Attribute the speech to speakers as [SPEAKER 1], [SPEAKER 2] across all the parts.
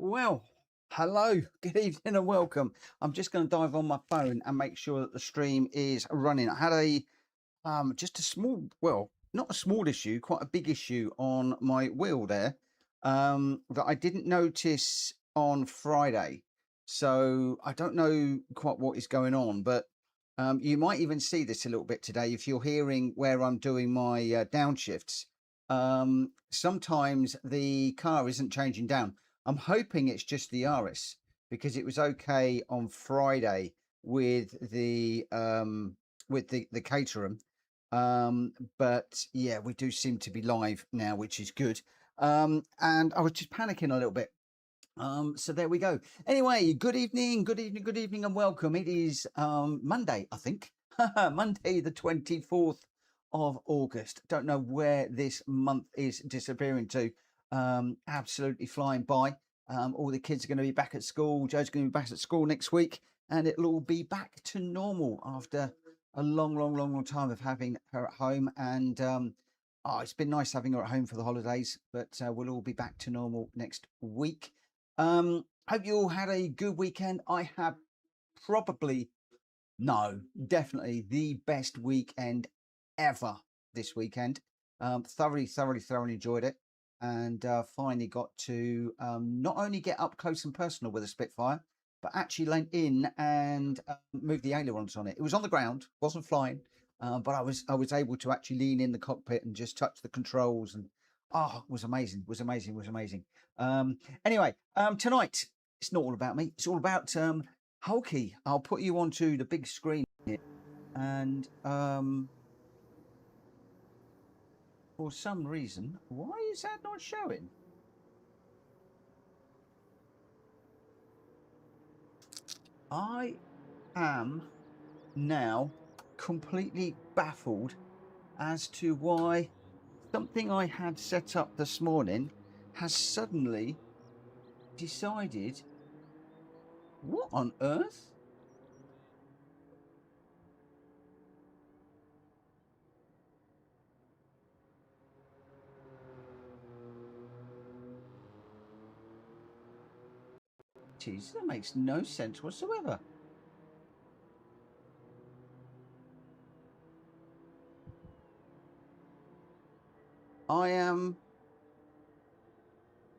[SPEAKER 1] Well, hello, good evening and welcome. I'm just going to dive on my phone and make sure that the stream is running. I had just a small, well, not a small issue, quite a big issue on my wheel there that I didn't notice on Friday. So I don't know quite what is going on, but you might even see this a little bit today if you're hearing where I'm doing my downshifts. Sometimes the car isn't changing down. I'm hoping it's just the Yaris because it was okay on Friday with the Caterham. But yeah, we do seem to be live now, which is good. And I was just panicking a little bit. So there we go. Anyway, good evening, and welcome. It is Monday, I think. Monday the 24th of August. Don't know where this month is disappearing to. Absolutely flying by. All the kids are going to be back at school. Joe's going to be back at school next week, and it'll all be back to normal after a long time of having her at home. And it's been nice having her at home for the holidays, but we'll all be back to normal next week. Hope you all had a good weekend. I have definitely the best weekend ever this weekend. Thoroughly enjoyed it, and finally got to not only get up close and personal with a Spitfire, but actually leant in and move the ailerons on it. It was on the ground, wasn't flying, but I was able to actually lean in the cockpit and just touch the controls, and it was amazing. Anyway, tonight it's not all about me. It's all about Hulky. I'll put you onto the big screen here, and for some reason, why is that not showing? I am now completely baffled as to why something I had set up this morning has suddenly decided, what on earth? Jeez, that makes no sense whatsoever. I am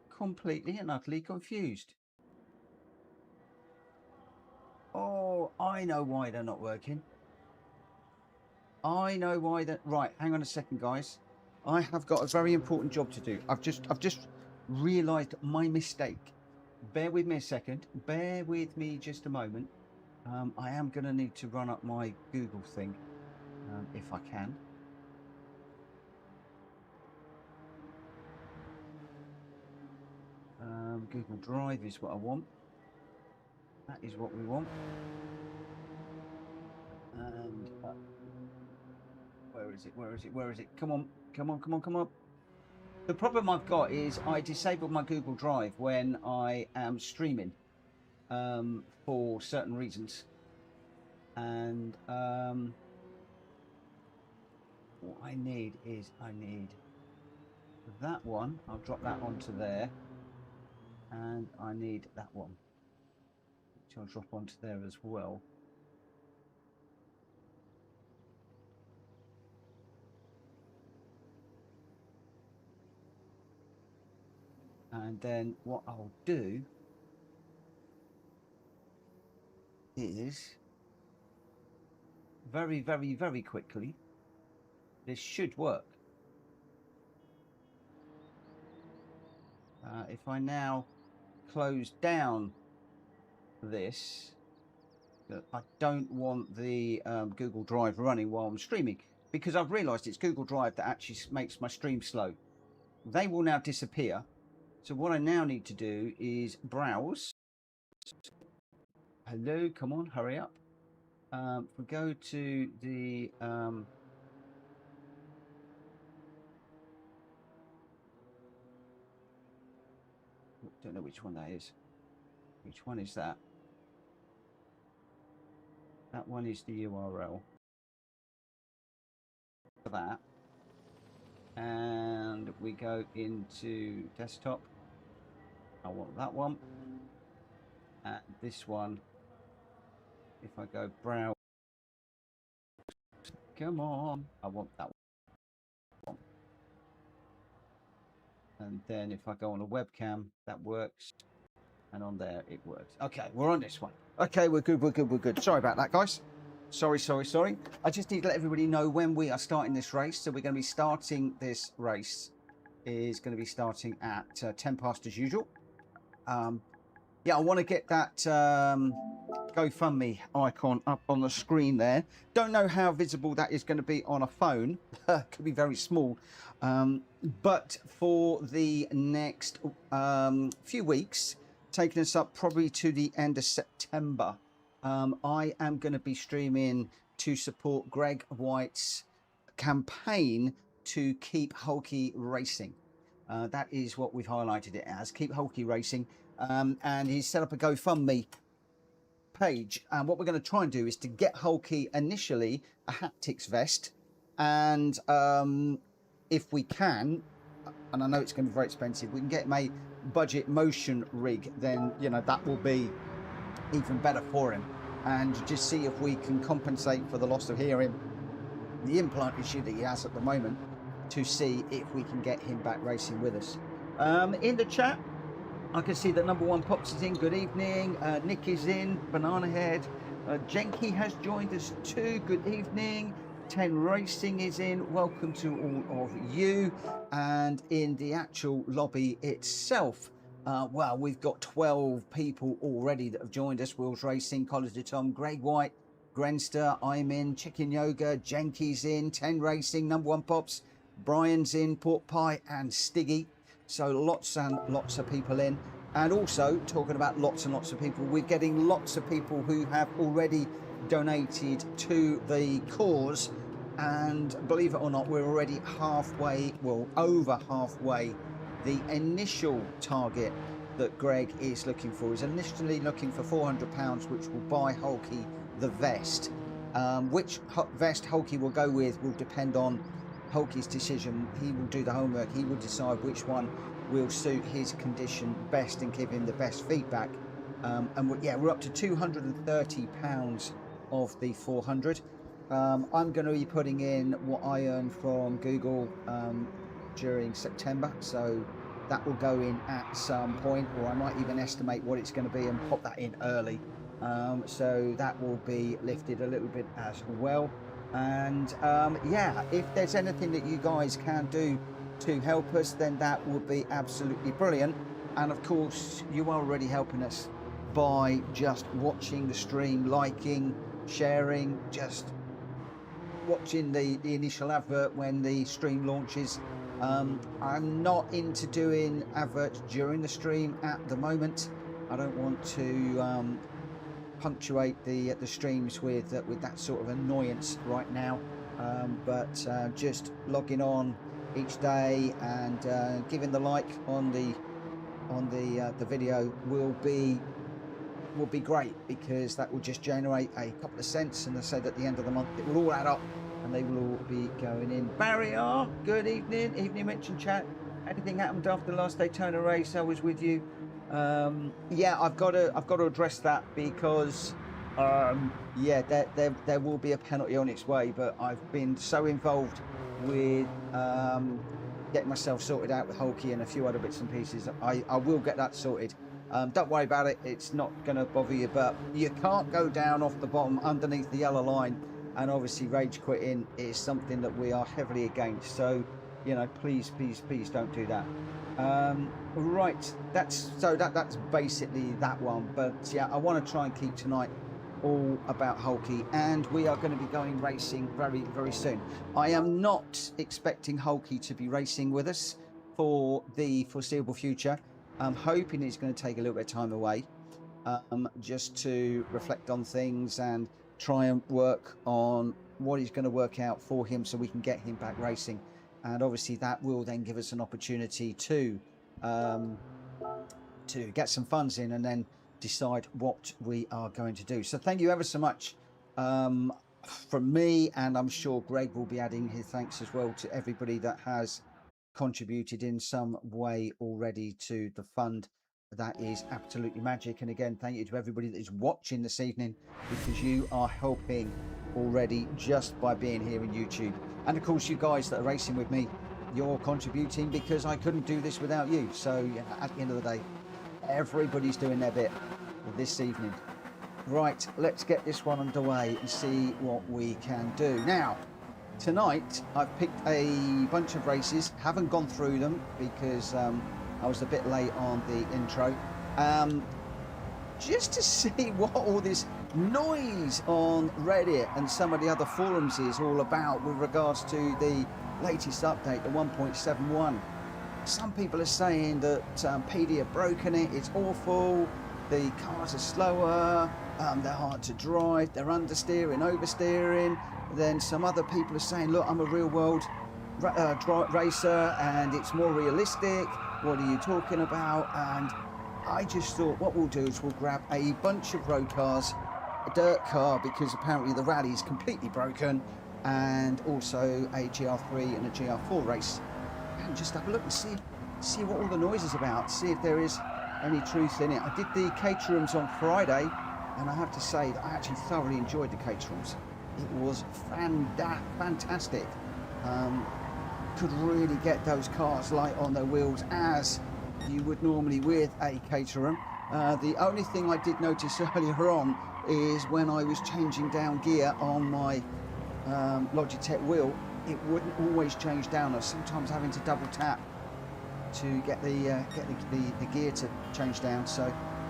[SPEAKER 1] completely and utterly confused. Oh, I know why they're not working. I know why that. Right, hang on a second, guys. I have got a very important job to do. I've just realised my mistake. Bear with me a second. Bear with me just a moment. I am going to need to run up my Google thing, if I can. Google Drive is what I want. That is what we want. And where is it? Come on. The problem I've got is I disabled my Google Drive when I am streaming for certain reasons. And what I need that one. I'll drop that onto there. And I need that one, which I'll drop onto there as well. And then what I'll do is very quickly, this should work. If I now close down this, I don't want the Google Drive running while I'm streaming, because I've realized it's Google Drive that actually makes my stream slow. They will now disappear. So what I now need to do is browse. Hello, come on, hurry up. If we go to the don't know which one that is. Which one is that? That one is the URL for that. And we go into desktop. I want that one. And this one, if I go browse, come on, I want that one. And then if I go on a webcam, that works. And on there, it works. Okay, we're on this one. Okay, we're good, we're good, we're good. Sorry about that, guys. Sorry. I just need to let everybody know when we are starting this race. So we're going to be starting this race is going to be starting at 10 past as usual. Yeah, I want to get that GoFundMe icon up on the screen there. Don't know how visible that is going to be on a phone. Could be very small. But for the next few weeks, taking us up probably to the end of September, I am going to be streaming to support Greg White's campaign to keep Hulky racing. That is what we've highlighted it as, keep Hulky racing. And he's set up a GoFundMe page. And what we're going to try and do is to get Hulky initially a haptics vest. And if we can, and I know it's going to be very expensive, we can get him a budget motion rig, then, you know, that will be even better for him. And just see if we can compensate for the loss of hearing, the implant issue that he has at the moment, to see if we can get him back racing with us. In the chat, I can see that number one Pops is in. Good evening. Nick is in. Banana Head. Jenky has joined us too. Good evening. 10 Racing is in. Welcome to all of you. And in the actual lobby itself, well, we've got 12 people already that have joined us. Wills Racing, College de Tom, Greg White, Grenster, I'm in, Chicken Yoga, Jenky's in, 10 Racing, number one Pops, Brian's in, Pork Pie and Stiggy. So lots and lots of people in. And also, talking about lots and lots of people, we're getting lots of people who have already donated to the cause. And believe it or not, we're already halfway, well, over halfway. The initial target that Greg is looking for is initially looking for £400, which will buy Hulky the vest. Which vest Hulky will go with will depend on Hulky's decision. He will do the homework. He will decide which one will suit his condition best and give him the best feedback. And yeah, we're up to £230 of the 400. I'm going to be putting in what I earned from Google during September, so that will go in at some point, or I might even estimate what it's going to be and pop that in early. So that will be lifted a little bit as well. And yeah, if there's anything that you guys can do to help us, then that would be absolutely brilliant. And of course, you are already helping us by just watching the stream, liking, sharing, just watching the initial advert when the stream launches. I'm not into doing adverts during the stream at the moment. I don't want to punctuate the streams with that sort of annoyance right now, but just logging on each day and giving the like on the video will be great, because that will just generate a couple of cents, and I said at the end of the month it will all add up and they will all be going in. Barrier, good evening. Mention chat. Anything happened after the last Daytona race? I was with you. Yeah, I've got to address that, because yeah, there will be a penalty on its way, but I've been so involved with getting myself sorted out with Hulky and a few other bits and pieces. I will get that sorted. Don't worry about it, it's not going to bother you, but you can't go down off the bottom underneath the yellow line, and obviously rage quitting is something that we are heavily against, so you know, please don't do that. Right, that's basically that one. But yeah, I want to try and keep tonight all about Hulky, and we are going to be going racing very, very soon. I am not expecting Hulky to be racing with us for the foreseeable future. I'm hoping he's going to take a little bit of time away, just to reflect on things and try and work on what he's going to work out for him, so we can get him back racing. And obviously that will then give us an opportunity to get some funds in and then decide what we are going to do. So thank you ever so much from me, and I'm sure Greg will be adding his thanks as well to everybody that has contributed in some way already to the fund That is absolutely magic. And again, thank you to everybody that is watching this evening, because you are helping already just by being here on YouTube. And of course, you guys that are racing with me, you're contributing, because I couldn't do this without you. So yeah, at the end of the day, everybody's doing their bit this evening. Right, let's get this one underway and see what we can do. Now, tonight I've picked a bunch of races, haven't gone through them because I was a bit late on the intro, just to see what all this noise on Reddit and some of the other forums is all about with regards to the latest update, the 1.71. Some people are saying that PD have broken it, it's awful, the cars are slower, they're hard to drive, they're understeering, oversteering. Then some other people are saying, look, I'm a real world racer and it's more realistic. What are you talking about? And I just thought what we'll do is we'll grab a bunch of road cars, a dirt car, because apparently the rally is completely broken, and also a GR3 and a GR4 race, and just have a look and see what all the noise is about, see if there is any truth in it. I did the Caterhams on Friday, and I have to say that I actually thoroughly enjoyed the Caterhams. It was fantastic. Could really get those cars light on their wheels as you would normally with a Caterham. The only thing I did notice earlier on is when I was changing down gear on my Logitech wheel, it wouldn't always change down. I was sometimes having to double tap to get the gear to change down. So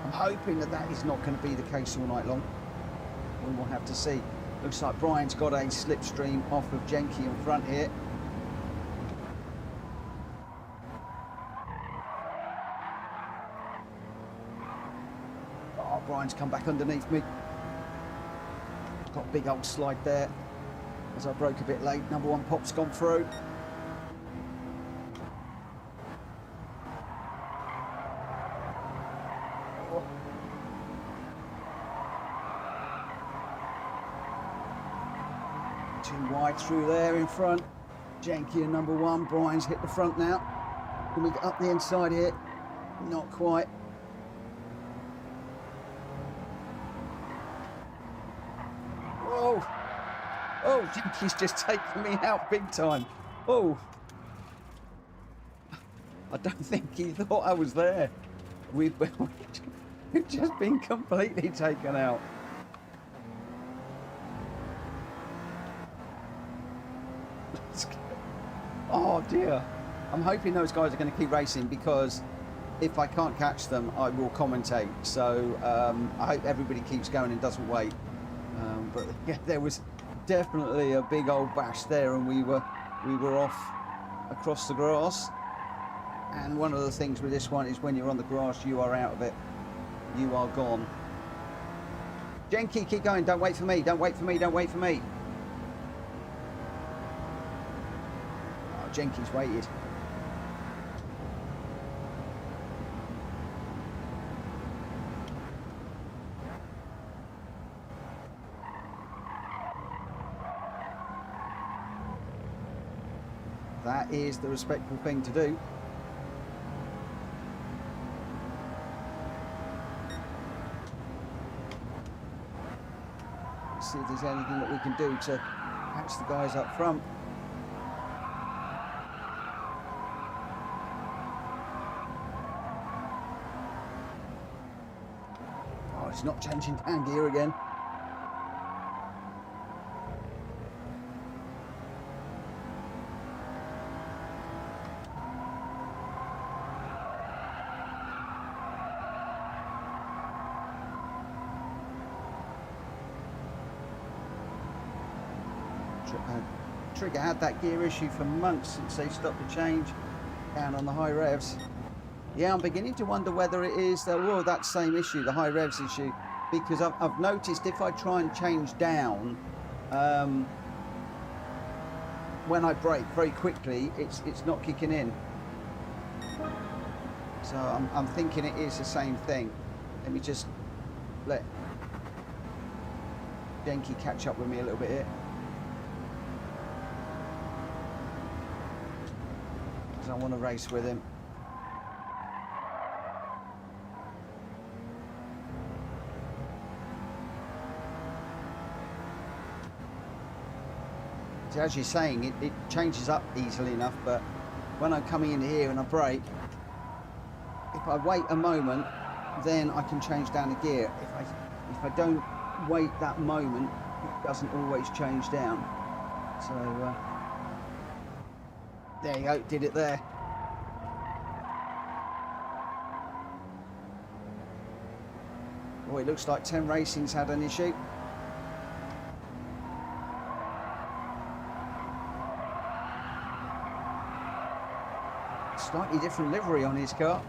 [SPEAKER 1] I'm hoping that that is not going to be the case all night long. We will have to see. Looks like Brian's got a slipstream off of Jenky in front here. Oh, Brian's come back underneath me. Got a big old slide there as I broke a bit late. Number one pop's gone through. Too wide through there in front. Jenky and number one. Brian's hit the front now. Can we get up the inside here? Not quite. Whoa! Oh, Jenky's just taken me out big time. Oh! I don't think he thought I was there. We've just been completely taken out. Oh dear. I'm hoping those guys are going to keep racing, because if I can't catch them, I will commentate. So I hope everybody keeps going and doesn't wait. But yeah, there was definitely a big old bash there, and we were off across the grass. And one of the things with this one is when you're on the grass, you are out of it. You are gone. Jenky, keep going. Don't wait for me. Don't wait for me. Don't wait for me. Oh, Jenky's waited. That is the respectful thing to do. Let's see if there's anything that we can do to catch the guys up front. Oh, it's not changing down gear again. Trigger had that gear issue for months since they stopped the change down on the high revs. Yeah, I'm beginning to wonder whether it is that same issue, the high revs issue, because I've noticed if I try and change down when I brake very quickly, it's not kicking in. So I'm thinking it is the same thing. Let me just let Jenky catch up with me a little bit here. I want to race with him. as you're saying, it changes up easily enough, but when I'm coming into here and I brake, if I wait a moment, then I can change down the gear. If I don't wait that moment, it doesn't always change down. So there you go, did it there. Oh, it looks like 10 Racing's had an issue. Slightly different livery on his car.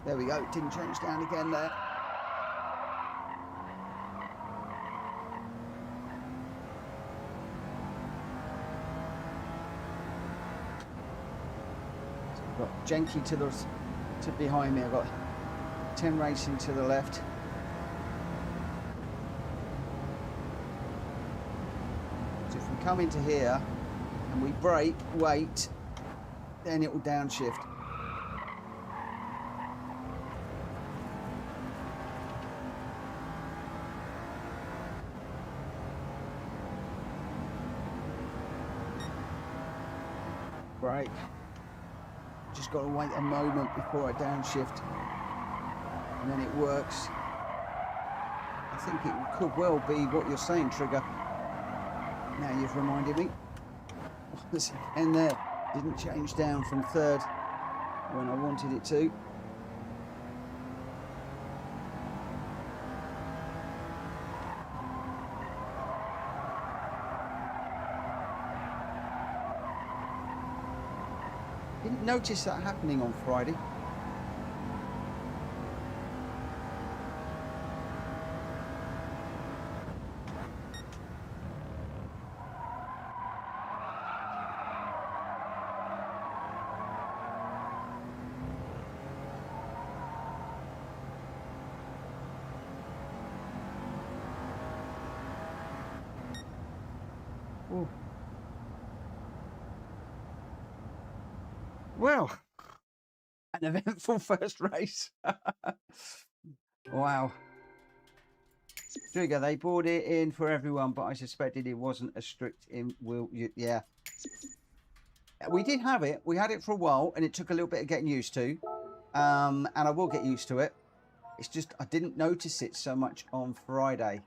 [SPEAKER 1] There we go, it didn't change down again there. So we've got Jenky to behind me, I've got 10 Racing to the left. So if we come into here and we brake, wait, then it will downshift. Brake. Just got to wait a moment before I downshift, and then it works. I think it could well be what you're saying, Trigger. Now you've reminded me. Once again there, didn't change down from third when I wanted it to. Didn't notice that happening on Friday. Ooh. Well, an eventful first race. Wow. Trigger, they brought it in for everyone, but I suspected it wasn't as strict in yeah. We did have it. We had it for a while, and it took a little bit of getting used to. And I will get used to it. It's just I didn't notice it so much on Friday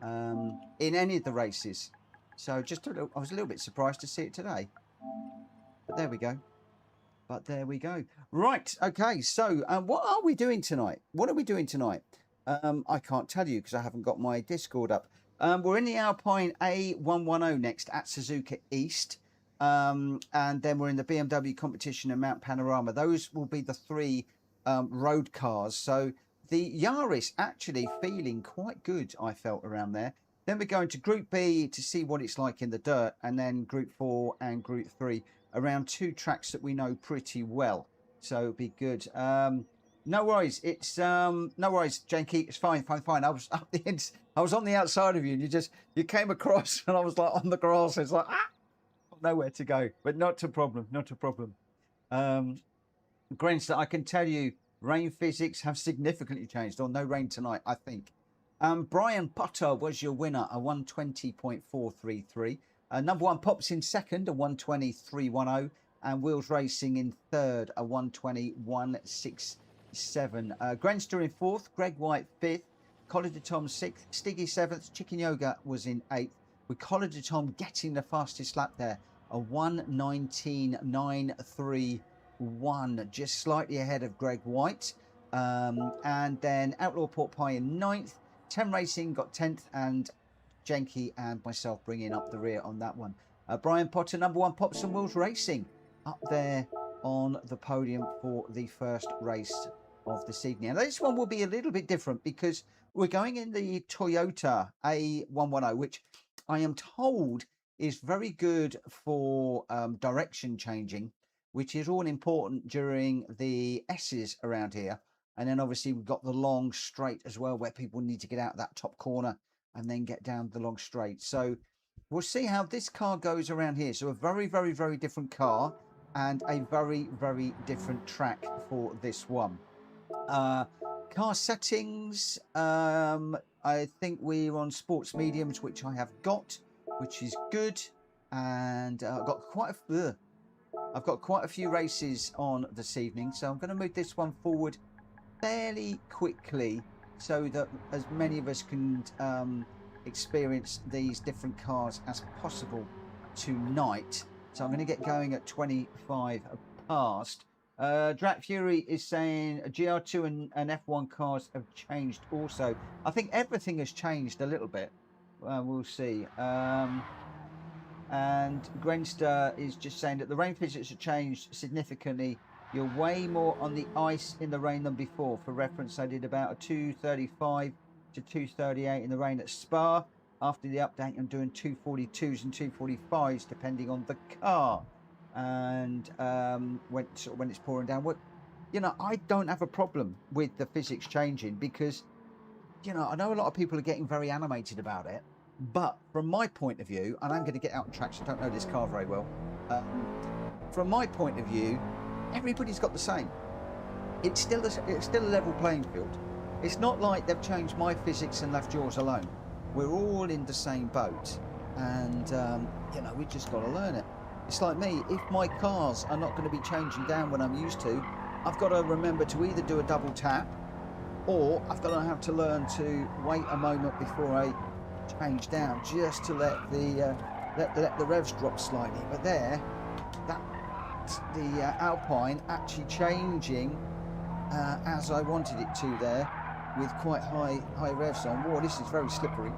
[SPEAKER 1] in any of the races. So just I was a little bit surprised to see it today. But there we go. Right, okay, so what are we doing tonight? What are we doing tonight? I can't tell you because I haven't got my Discord up. We're in the Alpine A110 next at Suzuka East. And then we're in the BMW competition in Mount Panorama. Those will be the three road cars. So the Yaris actually feeling quite good, I felt, around there. Then we're going to Gr.B to see what it's like in the dirt. And then Group 4 and Group 3 around two tracks that we know pretty well, so it'll be good. No worries, it's no worries, Janky, it's fine. I was up the end, I was on the outside of you, and you came across, and I was like on the grass. It's like nowhere to go, but not a problem. Greenster, I can tell you, rain physics have significantly changed, or no rain tonight, I think. Brian Potter was your winner, a 120.433. Number one Pops in second, a 120.310, and Wheels Racing in third, a 120.167. Grenster in fourth, Greg White fifth, Collar de Tom sixth, Stiggy seventh, Chicken Yoga was in eighth, with Collar de Tom getting the fastest lap there, a 119.931, just slightly ahead of Greg White. And then Outlaw Port Pie in ninth, 10 Racing got 10th, and Jenky and myself bringing up the rear on that one. Brian Potter, number one Pops and Wheels Racing, up there on the podium for the first race of this evening. And this one will be a little bit different because we're going in the Toyota A110, which I am told is very good for direction changing, which is all important during the S's around here. And then obviously we've got the long straight as well, where people need to get out of that top corner and then get down the long straight. So we'll see how this car goes around here. So a very, very, very different car. and a very, very different track for this one. Car settings, I think we're on sports mediums, which I have got, which is good. And I've got quite a few races on this evening, so I'm going to move this one forward fairly quickly so that as many of us can experience these different cars as possible tonight. So I'm going to get going at 25 past. Drat Fury is saying GR2 and F1 cars have changed also. I think everything has changed a little bit. We'll see. And Grenster is just saying that the rain physics have changed significantly. You're way more on the ice in the rain than before. For reference, I did about a 235 to 238 in the rain at Spa. After the update, I'm doing 242s and 245s depending on the car. And when it's pouring down, you know, I don't have a problem with the physics changing because, you know, I know a lot of people are getting very animated about it, but from my point of view, and I'm going to get out on tracks, I don't know this car very well. From my point of view, everybody's got the same. It's still a level playing field. It's not like they've changed my physics and left yours alone. We're all in the same boat, and you know, we just got to learn it. It's like me, if my cars are not going to be changing down when I'm used to, I've got to remember to either do a double tap, or I've got to have to learn to wait a moment before I change down, just to let the revs drop slightly. But there, the Alpine actually changing as I wanted it to there, with quite high revs on. Whoa, this is very slippery.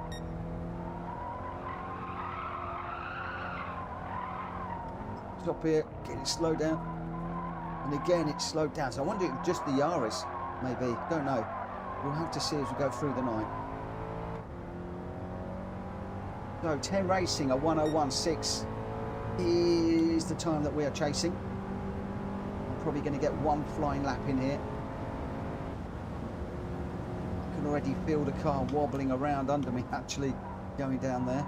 [SPEAKER 1] Stop here, get it slowed down, and again it's slowed down. So I wonder if just the Yaris, maybe, don't know. We'll have to see as we go through the night. So 10 racing, a 1:01.6 is the time that we are chasing. I'm probably going to get one flying lap in here. I can already feel the car wobbling around under me, actually going down there.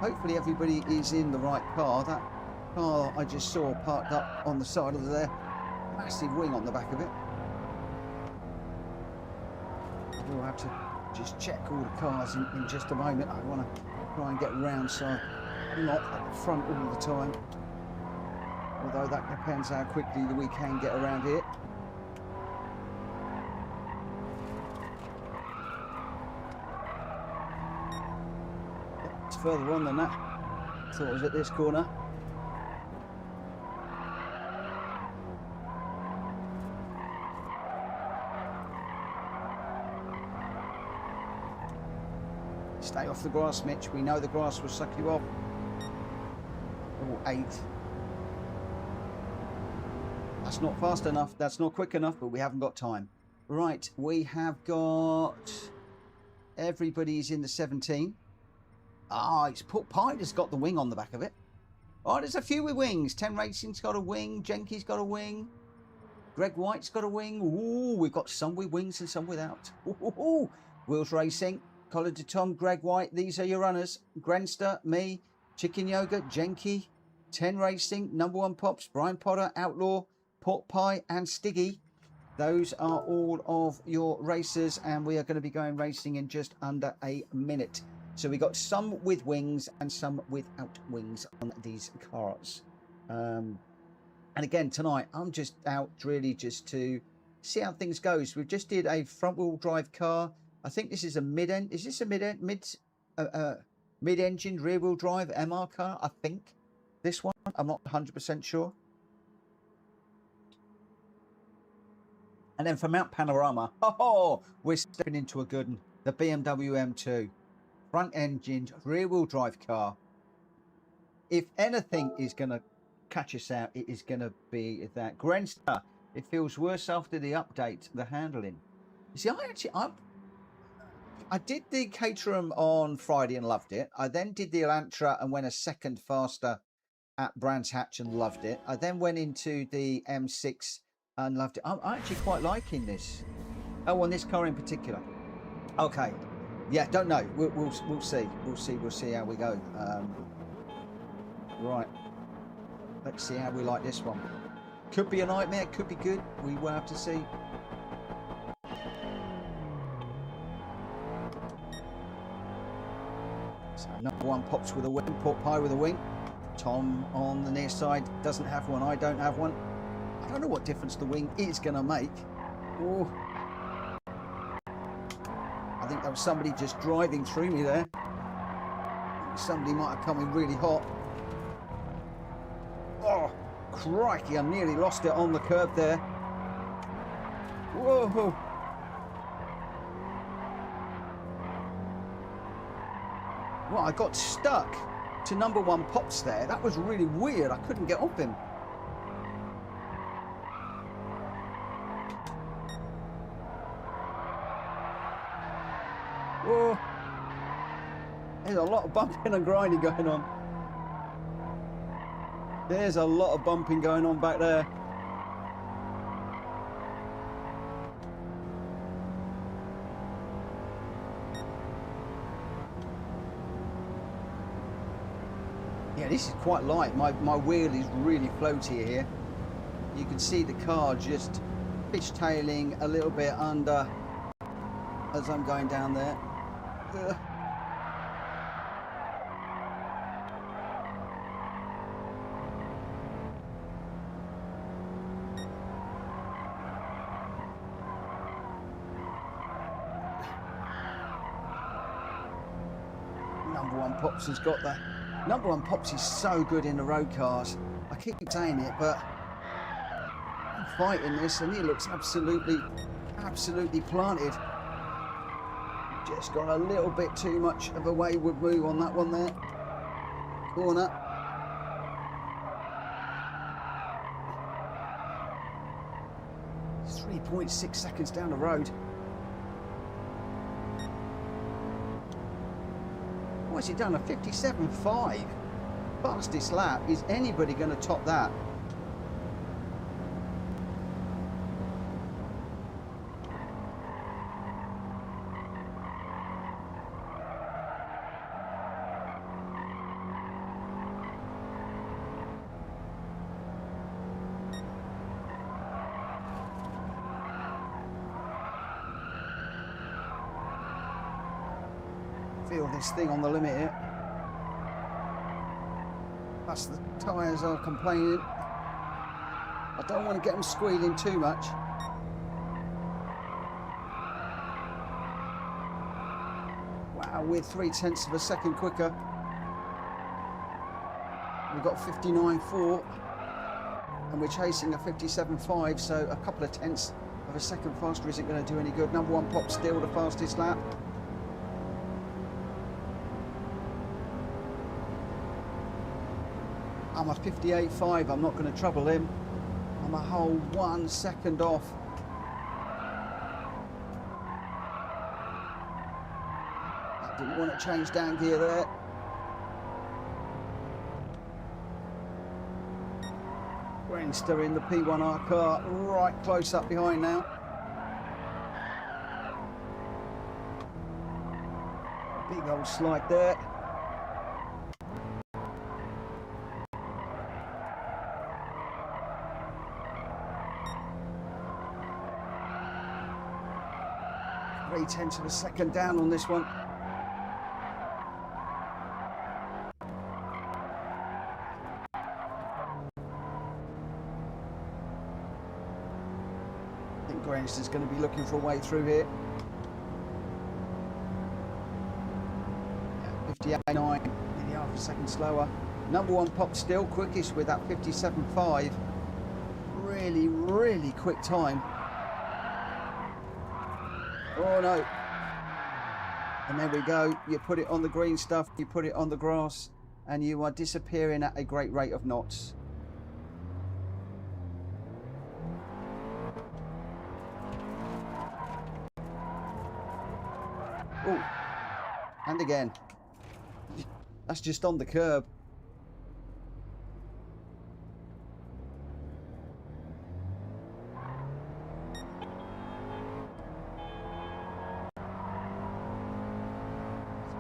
[SPEAKER 1] Hopefully everybody is in the right car. That car I just saw parked up on the side of there, massive wing on the back of it. We'll have to just check all the cars in just a moment. I want to try and get around so I'm not at the front all the time, although that depends how quickly we can get around here. It's further on than that. Thought it was at this corner. Stay off the grass, Mitch. We know the grass will suck you off. Oh, 8. That's not fast enough. That's not quick enough, but we haven't got time. Right, we have got... Everybody's in the 17. Ah, it's Put Pine has got the wing on the back of it. Oh, there's a few with wings. 10 Racing's got a wing. Jenky's got a wing. Greg White's got a wing. Ooh, we've got some with wings and some without. Ooh. Wheels Racing. Collar to Tom, Greg White, these are your runners. Grenster, me, Chicken Yoga, Jenky, 10 Racing, Number One Pops, Brian Potter, Outlaw, Pork Pie, and Stiggy. Those are all of your racers, and we are going to be going racing in just under a minute. So we got some with wings and some without wings on these cars. And again, tonight, I'm just out really just to see how things go. So we just did a front-wheel drive car. I think this is a mid-end. Is this a mid-engine rear-wheel drive MR car? I think this one. I'm not 100% sure. And then for Mount Panorama, we're stepping into a good one. The BMW M2, front-engine rear-wheel drive car. If anything is going to catch us out, it is going to be that. Grenster, it feels worse after the update. The handling. You see, I did the Caterham on Friday and loved it. I then did the Elantra and went a second faster at Brands Hatch and loved it. I then went into the M6 and loved it. I'm actually quite liking this. Oh, on this car in particular. Okay. Yeah, don't know. We'll see. We'll see how we go. Right. Let's see how we like this one. Could be a nightmare, could be good. We will have to see. So number one pops with a wing, pot pie with a wing. Tom on the near side doesn't have one. I don't have one. I don't know what difference the wing is going to make. Oh, I think there was somebody just driving through me there. Somebody might have come in really hot. Oh, crikey, I nearly lost it on the curb there. Whoa. Well, I got stuck to number one pops there. That was really weird. I couldn't get off him. Whoa. There's a lot of bumping and grinding going on. There's a lot of bumping going on back there. Yeah, this is quite light. My wheel is really floaty here. You can see the car just fishtailing a little bit under as I'm going down there. Number one Pops has got that. Number one Pops is so good in the road cars. I keep saying it, but I'm fighting this and he looks absolutely planted. Just got a little bit too much of a wayward move on that one there. Corner. It's 3.6 seconds down the road. What's he done? A 57.5. Fastest lap. Is anybody going to top that? Feel this thing on the limit here. Plus the tyres are complaining. I don't want to get them squealing too much. Wow, we're 0.3 of a second quicker. We've got 59.4 and we're chasing a 57.5, so a couple of tenths of a second faster isn't going to do any good. Number one Pop still the fastest lap. I'm a 58.5, I'm not going to trouble him. I'm a whole 1 second off. I didn't want to change down gear there. Greenster in the P1R car, right close up behind now. Big old slide there. .3 of a second down on this one. I think Greenster's going to be looking for a way through here. 58.9, nearly half a second slower. Number one Pop still quickest with that 57.5. Really, really quick time. Oh no. And there we go. You put it on the green stuff, you put it on the grass, and you are disappearing at a great rate of knots. Oh, and again. That's just on the curb.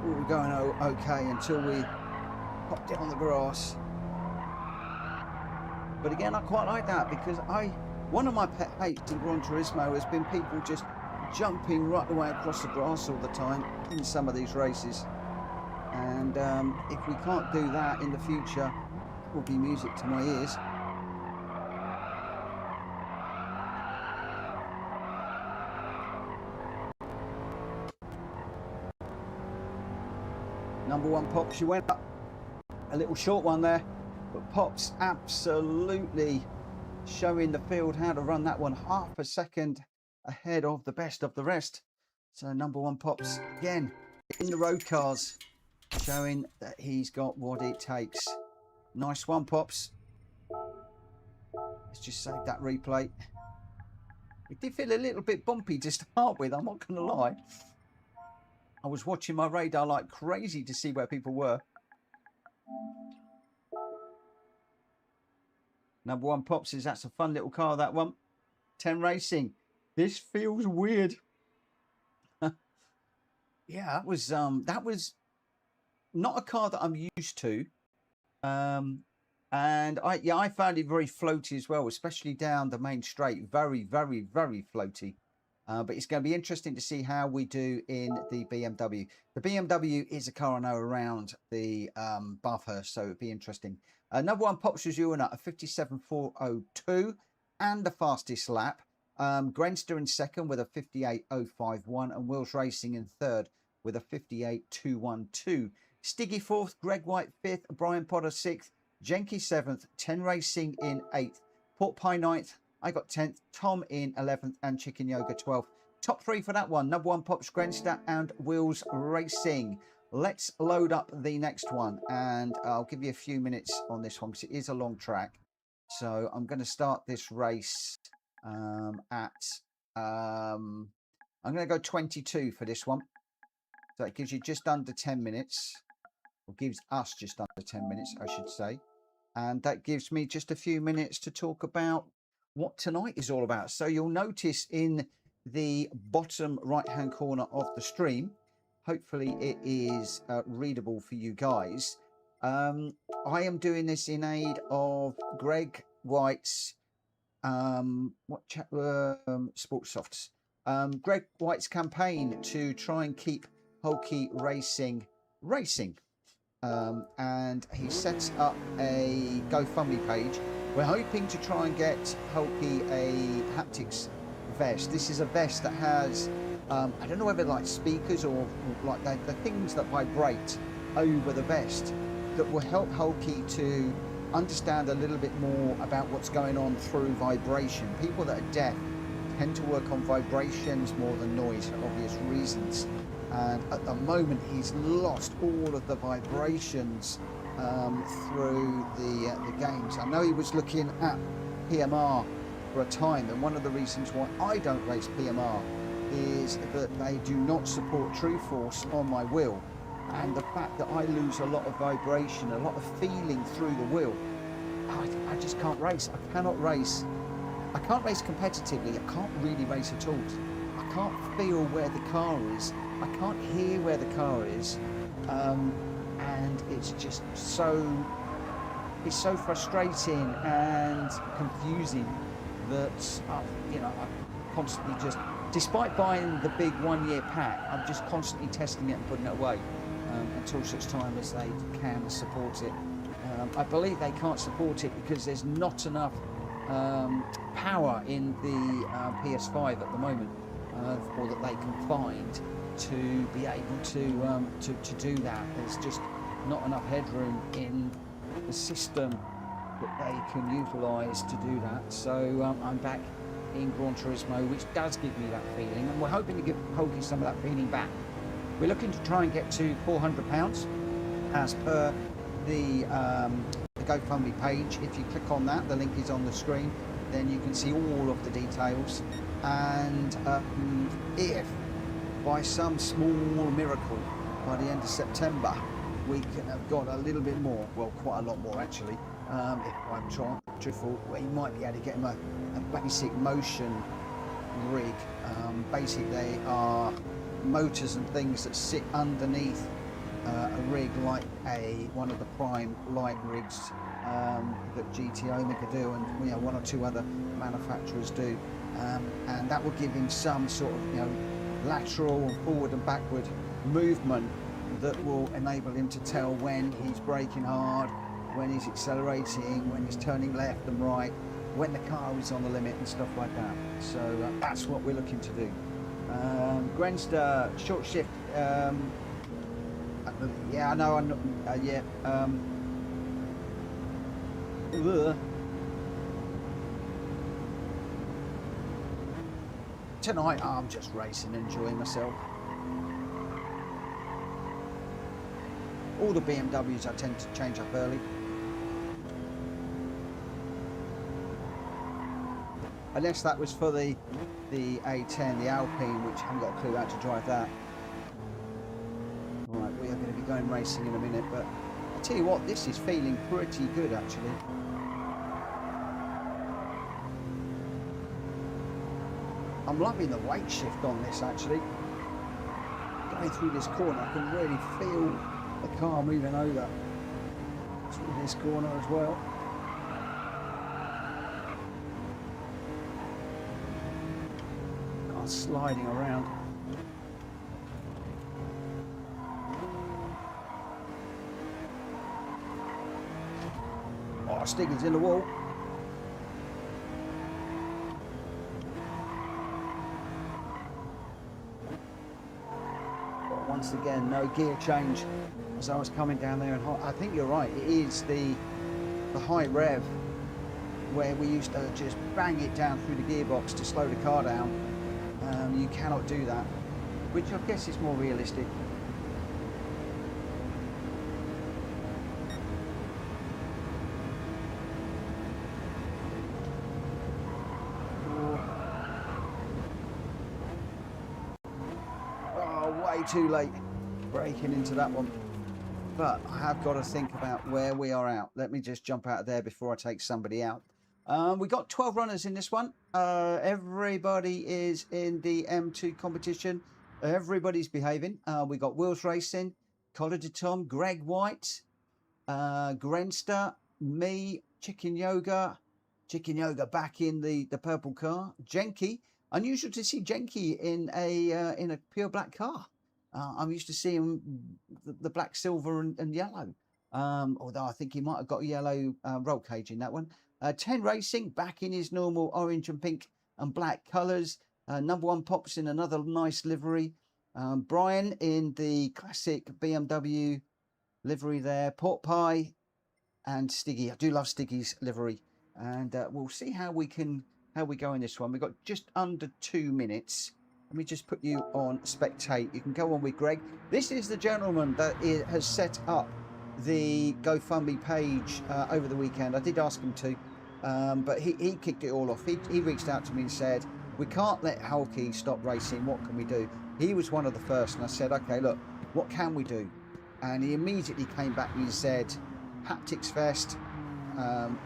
[SPEAKER 1] We were going okay until we popped it on the grass. But again, I quite like that because one of my pet hates in Gran Turismo has been people just jumping right the way across the grass all the time in some of these races. And if we can't do that in the future, it will be music to my ears. Number one, Pops, you went up a little short one there, but Pops absolutely showing the field how to run that one, half a second ahead of the best of the rest. So number one, Pops, again in the road cars, showing that he's got what it takes. Nice one, Pops. Let's just save that replay. It did feel a little bit bumpy to start with, I'm not gonna lie. I was watching my radar like crazy to see where people were. Number one, Pops, says that's a fun little car, that one. 10 Racing. This feels weird. Yeah, that was not a car that I'm used to. And I found it very floaty as well, especially down the main straight. Very, very, very floaty. But it's going to be interesting to see how we do in the BMW. The BMW is a car I know around the Bathurst, so it'd be interesting. Number one, Pops was you at a 57.402 and the fastest lap. Grenster in second with a 58.051 and Wills Racing in third with a 58.212. Stiggy fourth, Greg White fifth, Brian Potter sixth, Jenky seventh, 10 Racing in eighth, Port Pie ninth. I got 10th, Tom in 11th, and Chicken Yoga 12th. Top three for that one. Number one, Pops Grenster and Wills Racing. Let's load up the next one, and I'll give you a few minutes on this one because it is a long track. So I'm going to start this race I'm going to go 22 for this one. So it gives you just under 10 minutes, or gives us just under 10 minutes, I should say. And that gives me just a few minutes to talk about what tonight is all about. So you'll notice in the bottom right hand corner of the stream, hopefully it is readable for you guys. I am doing this in aid of Greg White's Sports Softs, Greg White's campaign to try and keep Hulky racing, and he sets up a GoFundMe page. We're hoping to try and get Hulky a haptics vest. This is a vest that has, I don't know whether like speakers or like the things that vibrate over the vest that will help Hulky to understand a little bit more about what's going on through vibration. People that are deaf tend to work on vibrations more than noise for obvious reasons. And at the moment, he's lost all of the vibrations through the games. I know he was looking at PMR for a time, and one of the reasons why I don't race PMR is that they do not support True Force on my wheel, and the fact that I lose a lot of vibration, a lot of feeling through the wheel, I just can't race. I cannot race. I can't race competitively. I can't really race at all. I can't feel where the car is. I can't hear where the car is. And it's just so frustrating and confusing that I'm constantly just, despite buying the big 1 year pack, I'm just constantly testing it and putting it away until such time as they can support it. I believe they can't support it because there's not enough power in the PS5 at the moment, or that they can find to be able to do that. There's just not enough headroom in the system that they can utilise to do that. So I'm back in Gran Turismo, which does give me that feeling, and we're hoping to give Hulky some of that feeling back. We're looking to try and get to £400 as per the GoFundMe page. If you click on that, the link is on the screen, then you can see all of the details. And if by some small miracle by the end of September we can have got a little bit more, well, quite a lot more actually, if I'm truthful, we might be able to get him a basic motion rig. Basically they are motors and things that sit underneath a rig like one of the prime light rigs that GT Omega do, and you know, one or two other manufacturers do, and that will give him some sort of, you know, lateral forward and backward movement that will enable him to tell when he's braking hard, when he's accelerating, when he's turning left and right, when the car is on the limit and stuff like that. So that's what we're looking to do. Grenster, short shift. Yeah, I know. I'm not. Yeah. Tonight I'm just racing, enjoying myself. All the BMWs I tend to change up early. Unless that was for the A10, the Alpine, which I haven't got a clue how to drive that. Right, we are going to be going racing in a minute, but I tell you what, this is feeling pretty good actually. I'm loving the weight shift on this actually. Going through this corner, I can really feel the car moving over through this corner as well. Car sliding around. Oh, Stiggy's in the wall. Once again, no gear change as I was coming down there, and I think you're right, it is the high rev where we used to just bang it down through the gearbox to slow the car down. You cannot do that, which I guess is more realistic. Way too late breaking into that one, but I have got to think about where we are out. Let me just jump out of there before I take somebody out. We got 12 runners in this one. Everybody is in the M2 competition. Everybody's behaving. We got Wheels Racing, Collar de Tom, Greg White, Grenster, me, Chicken Yoga back in the purple car, Jenky. Unusual to see Jenky in a pure black car. I'm used to seeing the black, silver, and yellow. Although I think he might have got a yellow roll cage in that one. 10 Racing back in his normal orange and pink and black colours. Number 1 Pops in another nice livery. Brian in the classic BMW livery there. Pork Pie and Stiggy. I do love Stiggy's livery, and we'll see how we go in this one. We've got just under 2 minutes. Let me just put you on spectate. You can go on with Greg. This is the gentleman that has set up the GoFundMe page over the weekend. I did ask him to, but he kicked it all off. He reached out to me and said, we can't let Hulky stop racing. What can we do? He was one of the first, and I said, okay, look, what can we do? And he immediately came back and he said, haptics vest,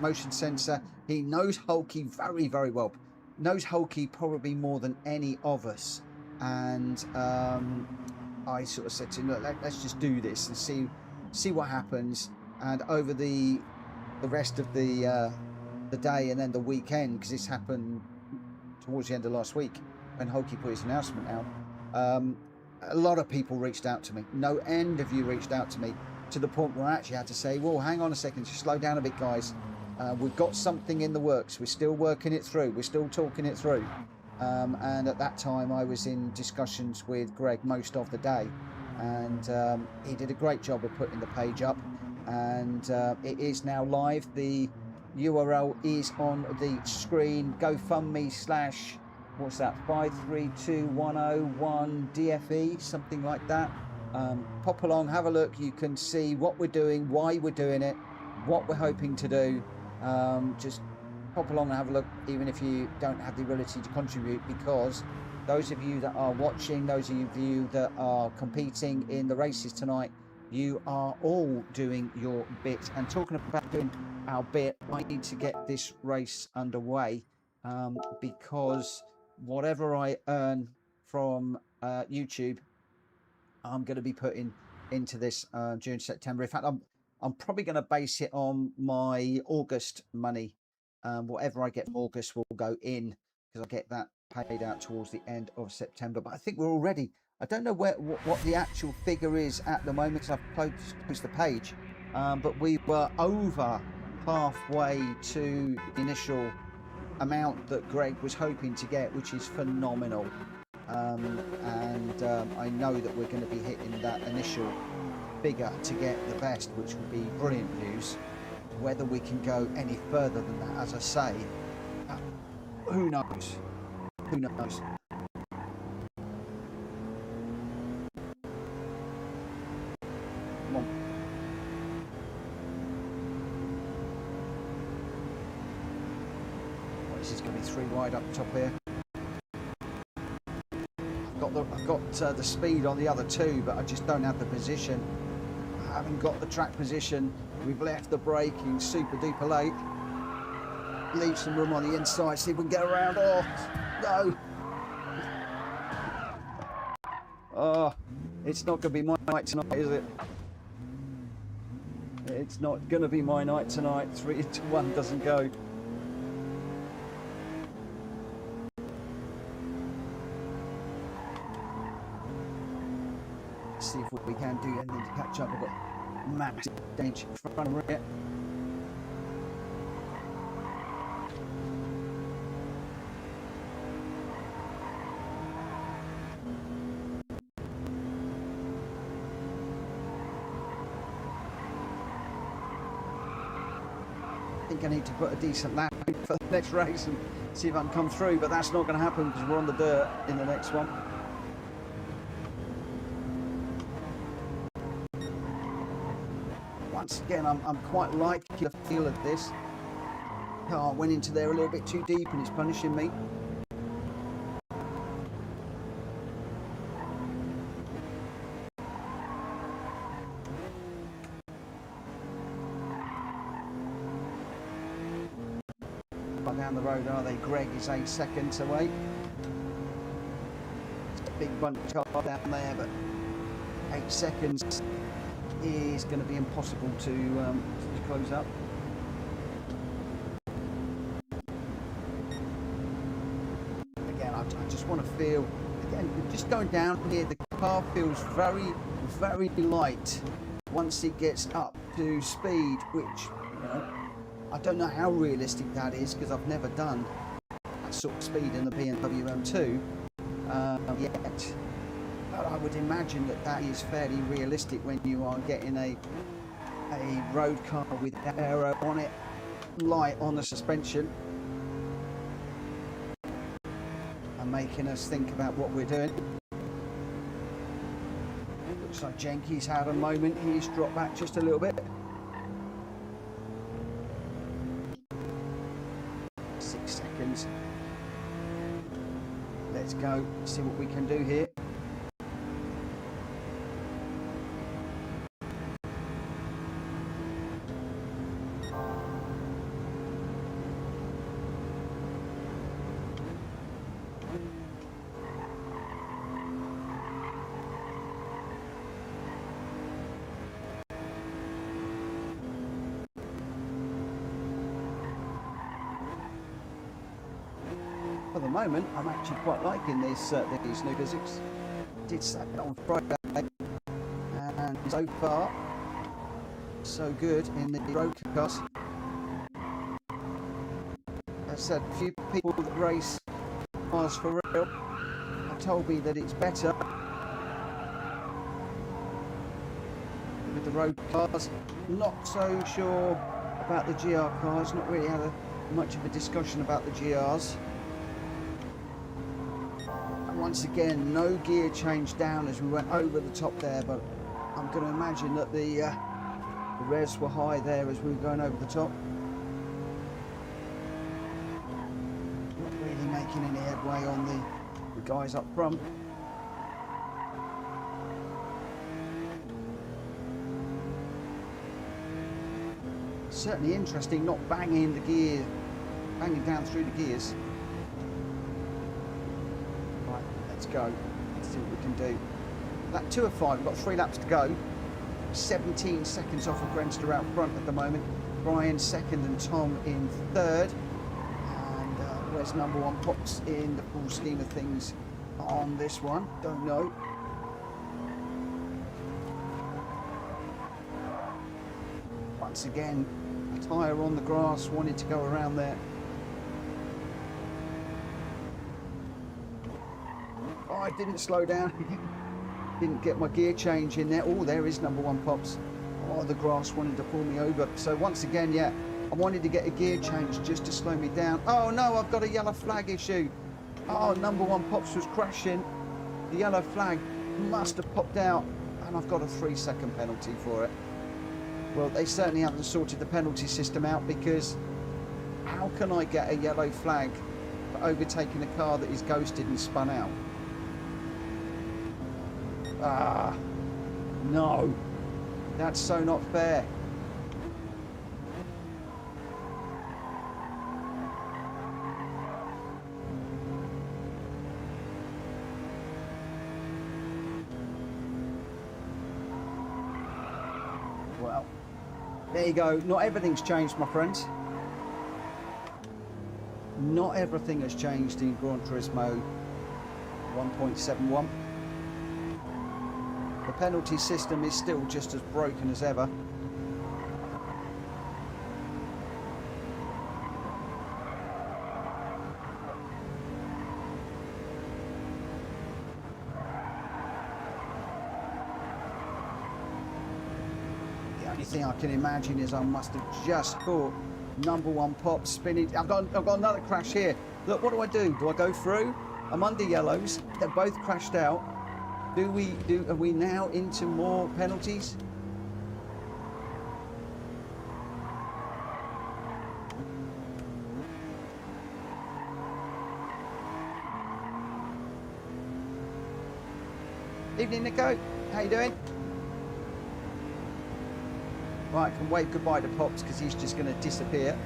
[SPEAKER 1] motion sensor. He knows Hulky very, very well. Knows Hulky probably more than any of us. And I sort of said to him, look, let's just do this and see what happens. And over the rest of the day and then the weekend, because this happened towards the end of last week when Hulky put his announcement out, a lot of people reached out to me. No end of you reached out to me, to the point where I actually had to say, well, hang on a second, just slow down a bit, guys. We've got something in the works. We're still working it through. We're still talking it through. And at that time, I was in discussions with Greg most of the day. And he did a great job of putting the page up. And it is now live. The URL is on the screen. GoFundMe / what's that? 532101 DFE, something like that. Pop along, have a look. You can see what we're doing, why we're doing it, what we're hoping to do. Just pop along and have a look, even if you don't have the ability to contribute, because those of you that are watching, those of you that are competing in the races tonight, you are all doing your bit. And talking about doing our bit, I need to get this race underway, because whatever I earn from YouTube, I'm going to be putting into this June, September. In fact, I'm probably going to base it on my August money. Whatever I get from August will go in, because I get that paid out towards the end of September. But I think we're already, I don't know what the actual figure is at the moment, because I've closed the page, but we were over halfway to the initial amount that Greg was hoping to get, which is phenomenal. I know that we're going to be hitting that initial figure to get the best, which would be brilliant news. Whether we can go any further than that, as I say, who knows? Who knows? Come on. Well, this is going to be 3 wide up top here. I've got the speed on the other 2, but I just don't have the position. I haven't got the track position. We've left the braking super duper late. Leave some room on the inside, see if we can get around. Oh, no. Oh, it's not going to be my night tonight, is it? It's not going to be my night tonight. 3-1 doesn't go. See if we can do anything to catch up. I've got massive danger in front of it. I think I need to put a decent lap in for the next race and see if I can come through, but that's not going to happen because we're on the dirt in the next one. Once again, I'm quite liking the feel of this. Car went into there a little bit too deep and it's punishing me. Down the road, are they? Greg is 8 seconds away. It's a big bunch of cars down there, but 8 seconds is going to be impossible to close up. Again, I just want to feel, again, just going down here, the car feels very, very light once it gets up to speed, which, you know, I don't know how realistic that is because I've never done that sort of speed in the BMW M2 yet. But I would imagine that that is fairly realistic when you are getting a road car with aero on it, light on the suspension, and making us think about what we're doing. Looks like Jenky's had a moment. He's dropped back just a little bit. 6 seconds. Let's go, see what we can do here. For the moment, I'm actually quite liking these new physics. Did say it on Friday, and so far, so good in the road cars. As I said, a few people that race cars for real have told me that it's better with the road cars. Not so sure about the GR cars. Not really had much of a discussion about the GRs. Once again, no gear change down as we went over the top there, but I'm going to imagine that the revs were high there as we were going over the top. Not really making any headway on the guys up front. Certainly interesting, not banging the gear, banging down through the gears. Let's go. Let's see what we can do. That 2 of 5, we've got 3 laps to go. 17 seconds off of Grenster out front at the moment. Brian second and Tom in third. And where's number one Pops in the full scheme of things on this one? Don't know. Once again, a tyre on the grass, wanted to go around there. Oh, I didn't slow down. Didn't get my gear change in there. Oh, there is number one Pops. Oh, the grass wanted to pull me over. So once again, yeah, I wanted to get a gear change just to slow me down. Oh no, I've got a yellow flag issue. Oh, number one Pops was crashing. The yellow flag must have popped out, and I've got a 3-second penalty for it. Well, they certainly haven't sorted the penalty system out, because how can I get a yellow flag for overtaking a car that is ghosted and spun out? Ah, no, that's so not fair. Well, there you go. Not everything's changed, my friends. Not everything has changed in Gran Turismo 1.71. The penalty system is still just as broken as ever. The only thing I can imagine is I must have just caught number one Pop spinning. I've got another crash here. Look, what do? Do I go through? I'm under yellows. They're both crashed out. Are we now into more penalties? Evening, Nico. How you doing? Right, I can wave goodbye to Pops because he's just going to disappear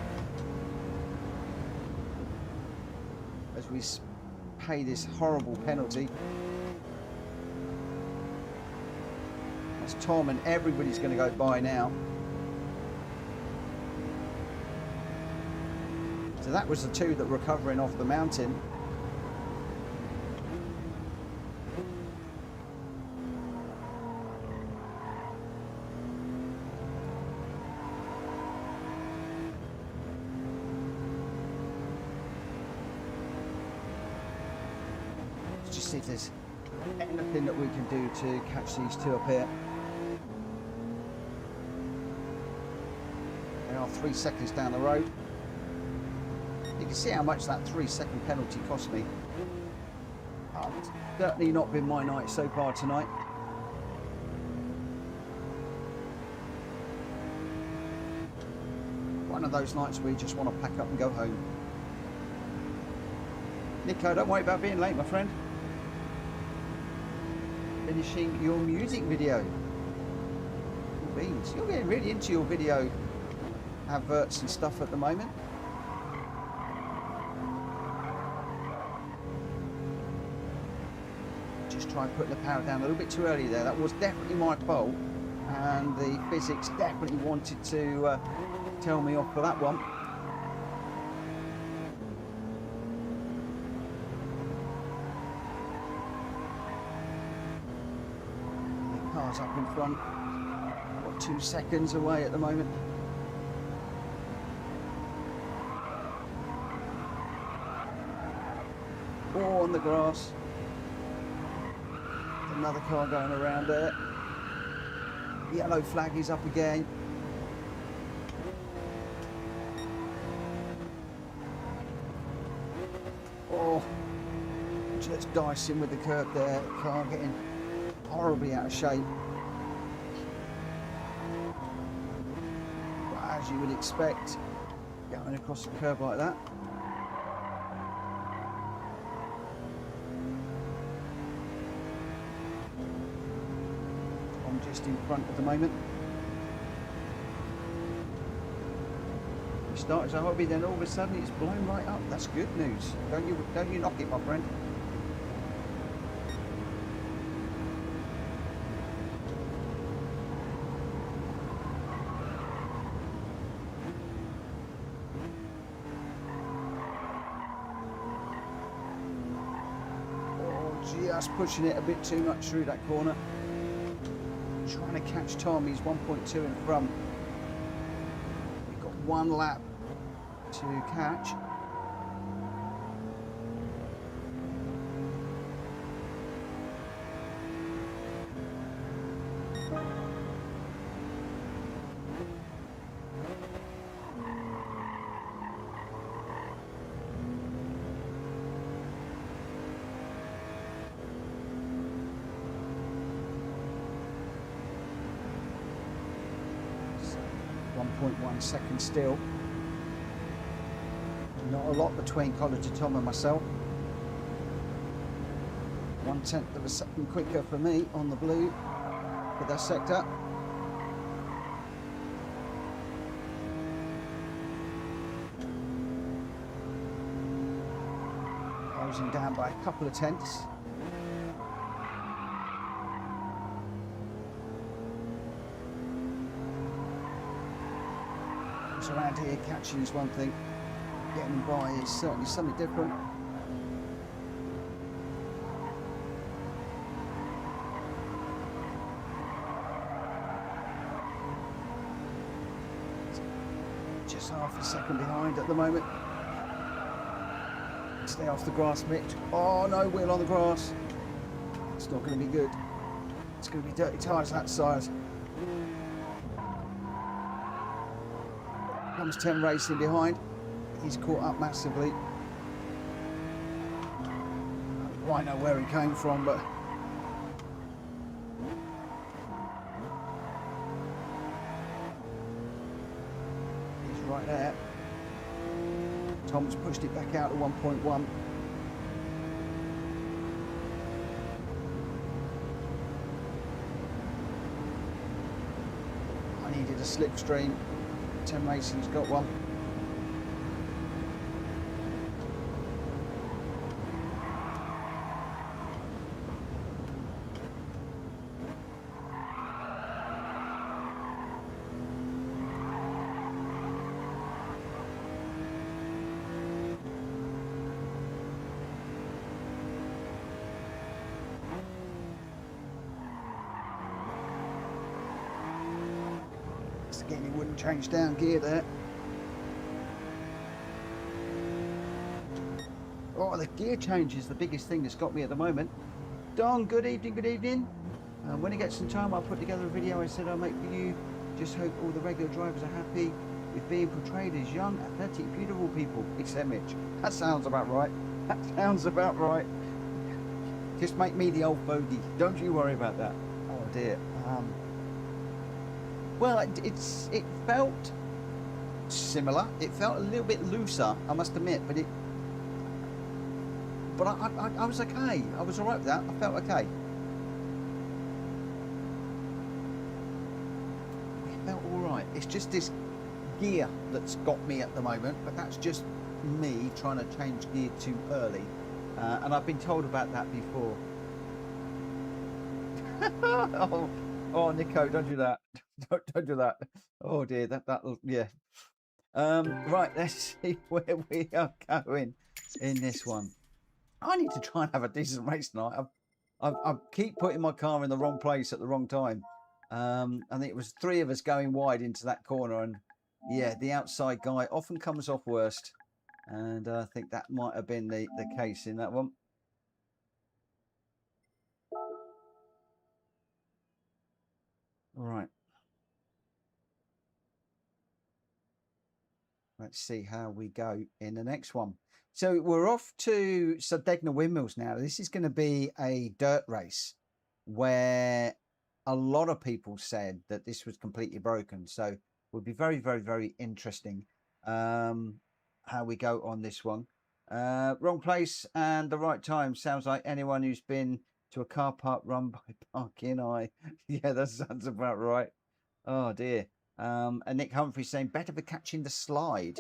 [SPEAKER 1] as we pay this horrible penalty. That's Tom, and everybody's going to go by now. So that was the two that were covering off the mountain. Let's just see if there's anything that we can do to catch these two up here. They are 3 seconds down the road. You can see how much that 3-second penalty cost me. It's certainly not been my night so far tonight. One of those nights where you just want to pack up and go home. Nico, don't worry about being late, my friend. Finishing your music video. Beans. You're getting really into your video adverts and stuff at the moment. Just try and put the power down a little bit too early there. That was definitely my fault, and the physics definitely wanted to tell me off for that one. The car's up in front. What, 2 seconds away at the moment. Oh, on the grass. Another car going around there. Yellow flag is up again. Oh, just dicing with the curb there. Car getting horribly out of shape. But as you would expect, going across the curb like that. Just in front at the moment. We start as a hobby, then all of a sudden it's blown right up. That's good news. Don't you knock it, my friend. just pushing it a bit too much through that corner. Trying to catch Tom, he's 1.2 in front. We've got 1 lap to catch. So 1.1 seconds still. Not a lot between College of Tom and myself. 1/10 of a second quicker for me on the blue for that sector. Closing down by a couple of tenths. It's around here catching is one thing. Getting by is certainly something different. Just half a second behind at the moment. Stay off the grass, Mitch. Oh no, wheel on the grass. It's not going to be good. It's going to be dirty tyres that size. Comes 10 racing behind. He's caught up massively. I don't quite know where he came from, but he's right there. Tom's pushed it back out to 1.1. I needed a slipstream. 10 Racing's got one. Again, he wouldn't change down gear there. Oh, the gear change is the biggest thing that's got me at the moment. Don, good evening, good evening. When I get some time, I'll put together a video I said I'll make for you. Just hope all the regular drivers are happy with being portrayed as young, athletic, beautiful people. Except Mitch. That sounds about right. That sounds about right. Just make me the old fogey. Don't you worry about that. Oh dear. Well, it felt similar. It felt a little bit looser, I must admit, but I was okay. I was all right with that. I felt okay. It felt all right. It's just this gear that's got me at the moment, but that's just me trying to change gear too early, and I've been told about that before. Oh, Nico, don't do that. Don't do that. Oh dear, that'll yeah. Right, let's see where we are going in this one. I need to try and have a decent race tonight. I keep putting my car in the wrong place at the wrong time. I think it was 3 of us going wide into that corner, and yeah, the outside guy often comes off worst, and I think that might have been the case in that one. All right. Let's see how we go in the next one. So we're off to Sardegna Windmills now. This is going to be a dirt race where a lot of people said that this was completely broken. So it would be very, very, very interesting how we go on this one. Wrong place and the right time. Sounds like anyone who's been to a car park run by Parking Eye. Yeah, that sounds about right. Oh, dear. And Nick Humphrey saying better for catching the slide.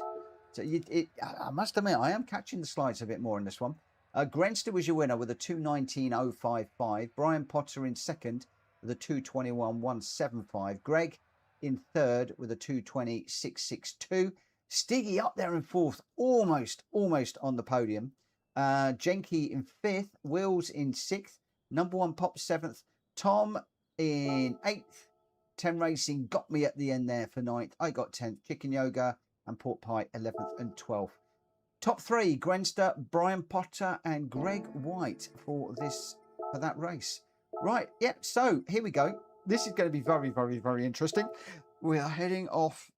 [SPEAKER 1] So I must admit, I am catching the slides a bit more in this one. Grenster was your winner with a 2:19.055. Brian Potter in second with a 2:21.175. Greg in third with a 2:20.662. Stiggy up there in fourth, almost on the podium. Jenky in 5th, Wills in 6th, number 1 Pop 7th, Tom in 8th, 10 Racing got me at the end there for 9th. I got 10th, Chicken Yoga and Pork Pie 11th and 12th. Top 3, Grenster, Brian Potter and Greg White for that race. Right, yeah, so here we go. This is going to be very, very, very interesting. We are heading off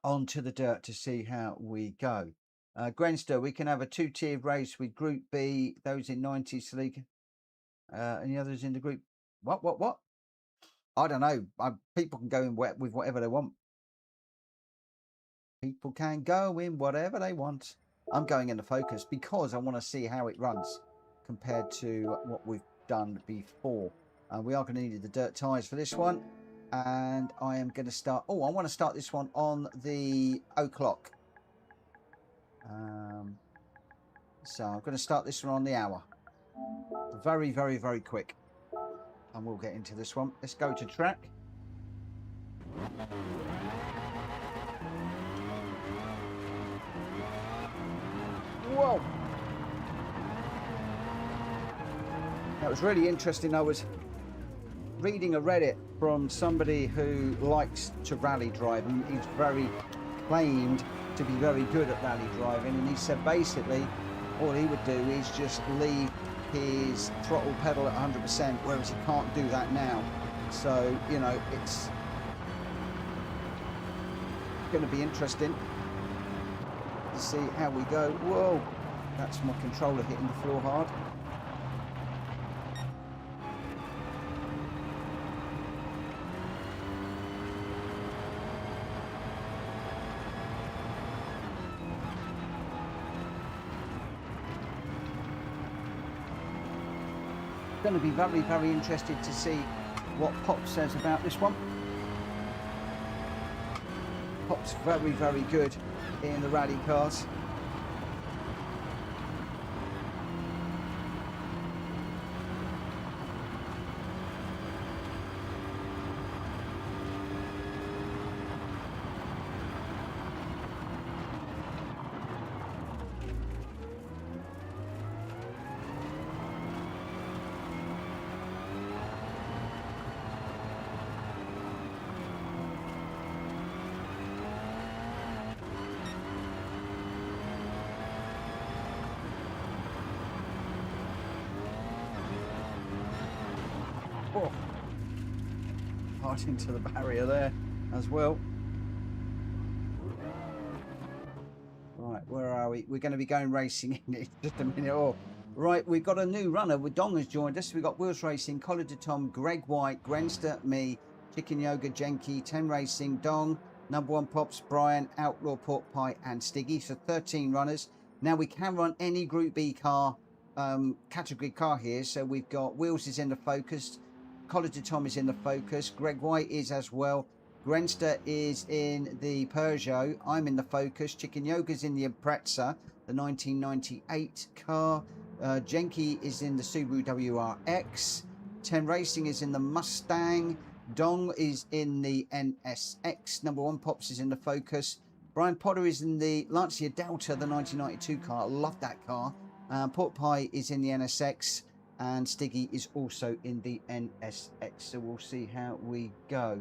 [SPEAKER 1] onto the dirt to see how we go. Grenster, we can have a 2-tiered race with Group B, those in 90s league, and the others in the group. What? I don't know. People can go in with whatever they want. People can go in whatever they want. I'm going into Focus because I want to see how it runs compared to what we've done before. We are going to need the dirt tyres for this one. And I am going to start... Oh, I want to start this one on the o'clock. So I'm going to start this one on the hour. Very, very, very quick. And we'll get into this one. Let's go to track. Whoa! That was really interesting. I was reading a Reddit from somebody who likes to rally drive, and he's very claimed to be very good at rally driving, and he said basically all he would do is just leave his throttle pedal at 100%, whereas he can't do that now. So, you know, it's going to be interesting to see how we go. Whoa, that's my controller hitting the floor hard. Going to be very, very interested to see what Pop says about this one. Pop's very, very good in the rally cars. Oh, hard into the barrier there as well. Right, where are we? We're going to be going racing in just a minute. Oh, right, we've got a new runner. Dong has joined us. We've got Wheels Racing, Collar to Tom, Greg White, Grenster, me, Chicken Yoga, Jenky, 10 Racing, Dong, number 1 Pops, Brian, Outlaw, Pork Pie, and Stiggy. So 13 runners. Now we can run any Group B car, category car here. So we've got Wheels is in the Focus. Collar to Tom is in the Focus. Greg White is as well. Grenster is in the Peugeot. I'm in the Focus. Chicken Yoga's in the Impreza, the 1998 car. Jenky is in the Subaru WRX. 10 Racing is in the Mustang. Dong is in the NSX. Number 1 Pops is in the Focus. Brian Potter is in the Lancia Delta, the 1992 car. I love that car. Pork Pie is in the NSX. And Stiggy is also in the NSX, so we'll see how we go.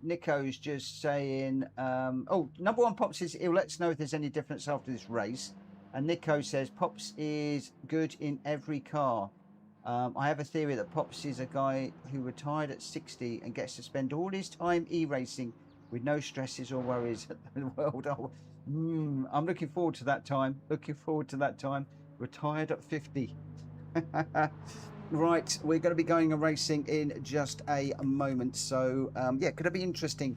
[SPEAKER 1] Nico's just saying, oh, number 1 Pops is, he'll let us know if there's any difference after this race. And Nico says, Pops is good in every car. I have a theory that Pops is a guy who retired at 60 and gets to spend all his time e-racing with no stresses or worries in the world. Oh, I'm looking forward to that time. Retired at 50. Right, we're going to be going and racing in just a moment. So, yeah, going to be interesting.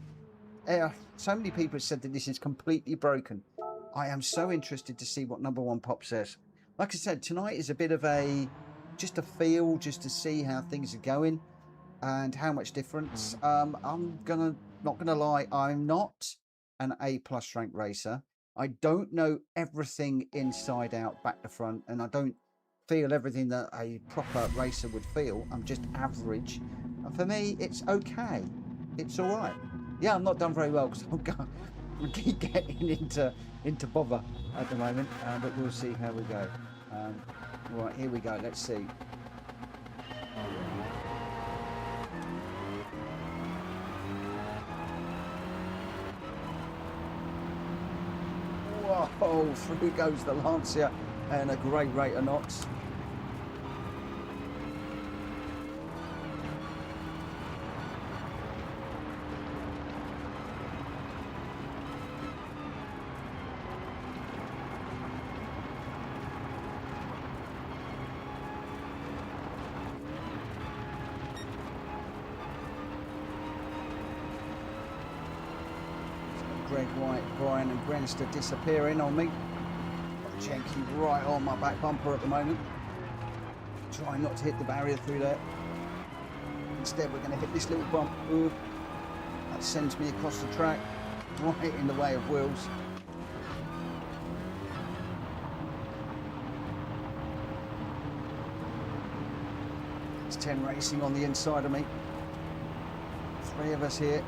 [SPEAKER 1] So many people have said that this is completely broken. I am so interested to see what number 1 Pop says. Like I said, tonight is a bit of just a feel, just to see how things are going and how much difference. I'm not gonna lie, I'm not an A+ rank racer. I don't know everything inside out, back to front, and I don't feel everything that a proper racer would feel. I'm just average, and for me it's okay, it's all right. Yeah, I'm not done very well because keep getting into bother at the moment, but we'll see how we go. Right, here we go. Let's see. Whoa! Through goes the Lancia, and a great rate of knots. Brian and Grenster disappearing on me. Gently right on my back bumper at the moment. Trying not to hit the barrier through there. Instead we're going to hit this little bump. Ooh. That sends me across the track, right in the way of wheels. It's 10 racing on the inside of me. 3 of us here.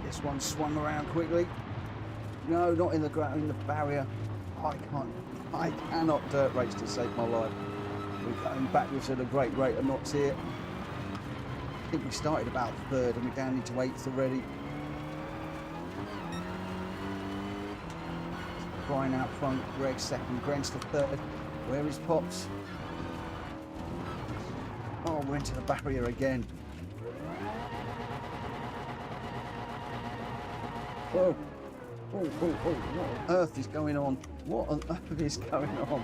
[SPEAKER 1] This one swung around quickly. No, not in the barrier. I cannot dirt race to save my life. We're going backwards at a great rate of knots here. I think we started about 3rd and we're down into 8th already. Brian out front, Greg 2nd, Grenster 3rd. Where is Pops? Oh, we're into the barrier again. Oh, what on earth is going on? What on earth is going on?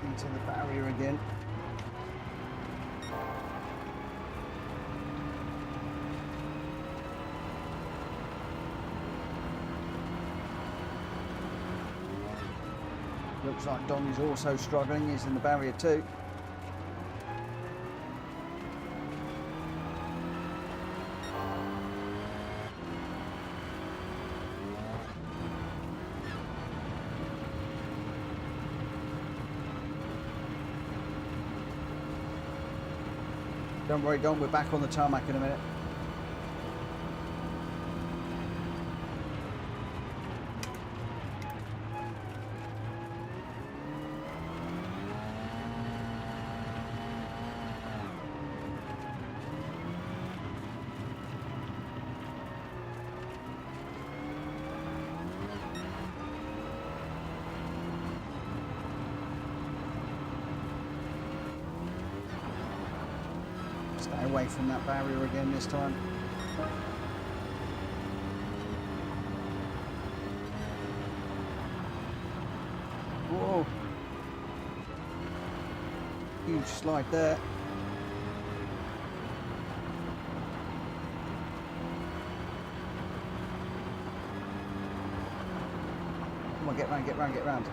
[SPEAKER 1] Into the barrier again. Looks like Don is also struggling. He's in the barrier too. Don't worry, Don, we're back on the tarmac in a minute. Stay away from that barrier again this time. Whoa! Huge slide there. Come on, get round, get round, get round.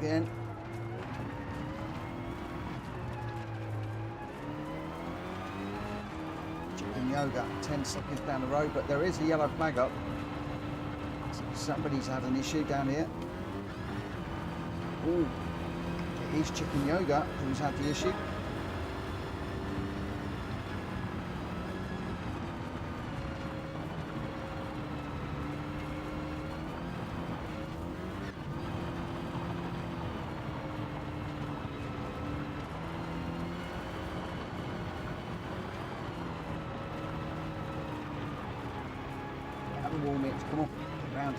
[SPEAKER 1] Again. Chicken yoga 10 seconds down the road, but there is a yellow flag up. Somebody's had an issue down here. Ooh, it is Chicken Yoga who's had the issue. 4 minutes. Come on, get round.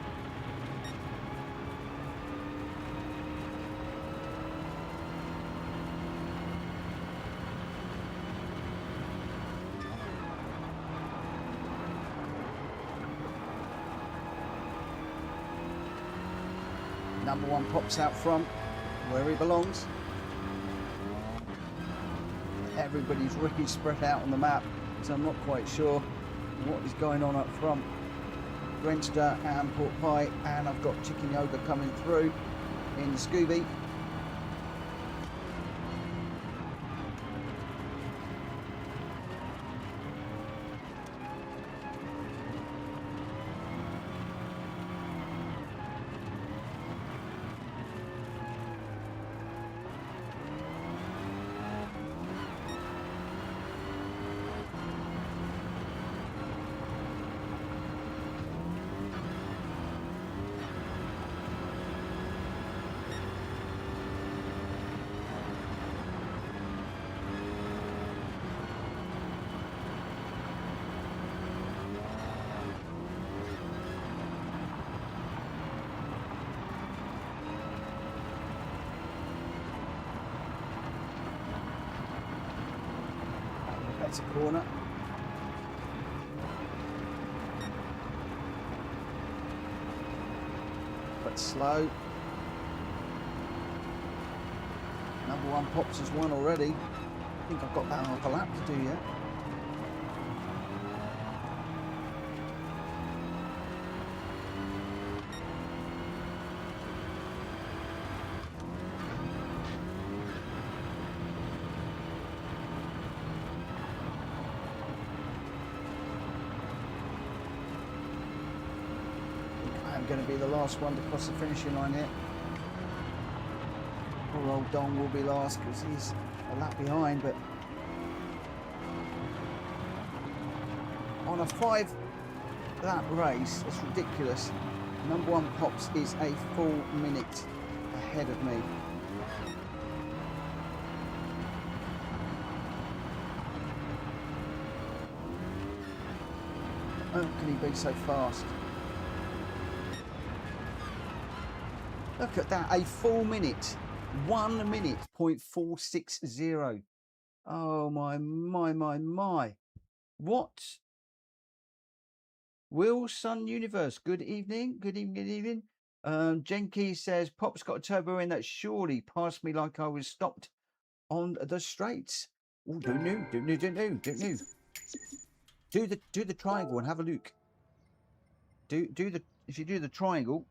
[SPEAKER 1] Number one pops out front, where he belongs. Everybody's really spread out on the map, so I'm not quite sure what is going on up front. Grenster and Port Pie, and I've got Chicken Yoga coming through in the Scooby. That's a corner. But slow. Number one pops has won already. I think I've got about half a lap to do yet. Going to be the last one to cross the finishing line here. Poor old Dong will be last because he's a lap behind, but on a 5-lap race, it's ridiculous. Number one pops is a full minute ahead of me. How can he be so fast? Look at that, a full minute, 1 minute, 0.460. Oh my. What? Wilson Universe, good evening. Jenky says, Pop's got a turbo in that surely passed me like I was stopped on the straights. Oh, don't know. Do the triangle and have a look. If you do the triangle,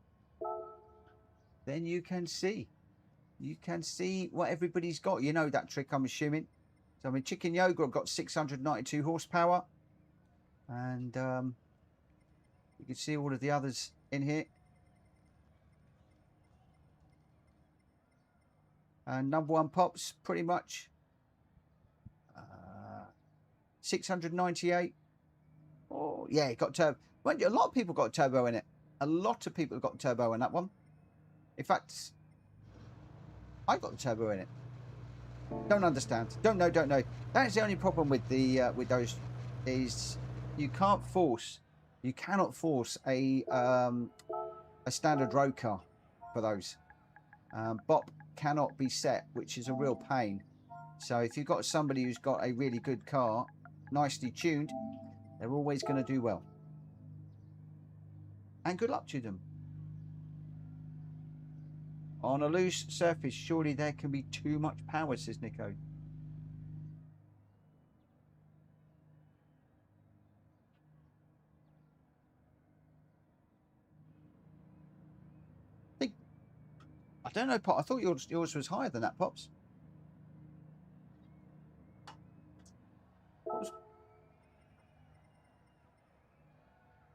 [SPEAKER 1] then you can see what everybody's got. You know that trick, I'm assuming. So I mean, Chicken Yoga have got 692 horsepower, and you can see all of the others in here. And number one pops pretty much 698. Oh yeah, it got turbo. Well, a lot of people got turbo in it. A lot of people have got turbo in that one. In fact, I got the turbo in it. Don't understand. Don't know. That's the only problem with the with those is you cannot force a standard road car for those. Bop cannot be set, which is a real pain. So if you've got somebody who's got a really good car, nicely tuned, they're always going to do well. And good luck to them. On a loose surface, surely there can be too much power, says Nico. I don't know, Pop. I thought yours was higher than that, Pops.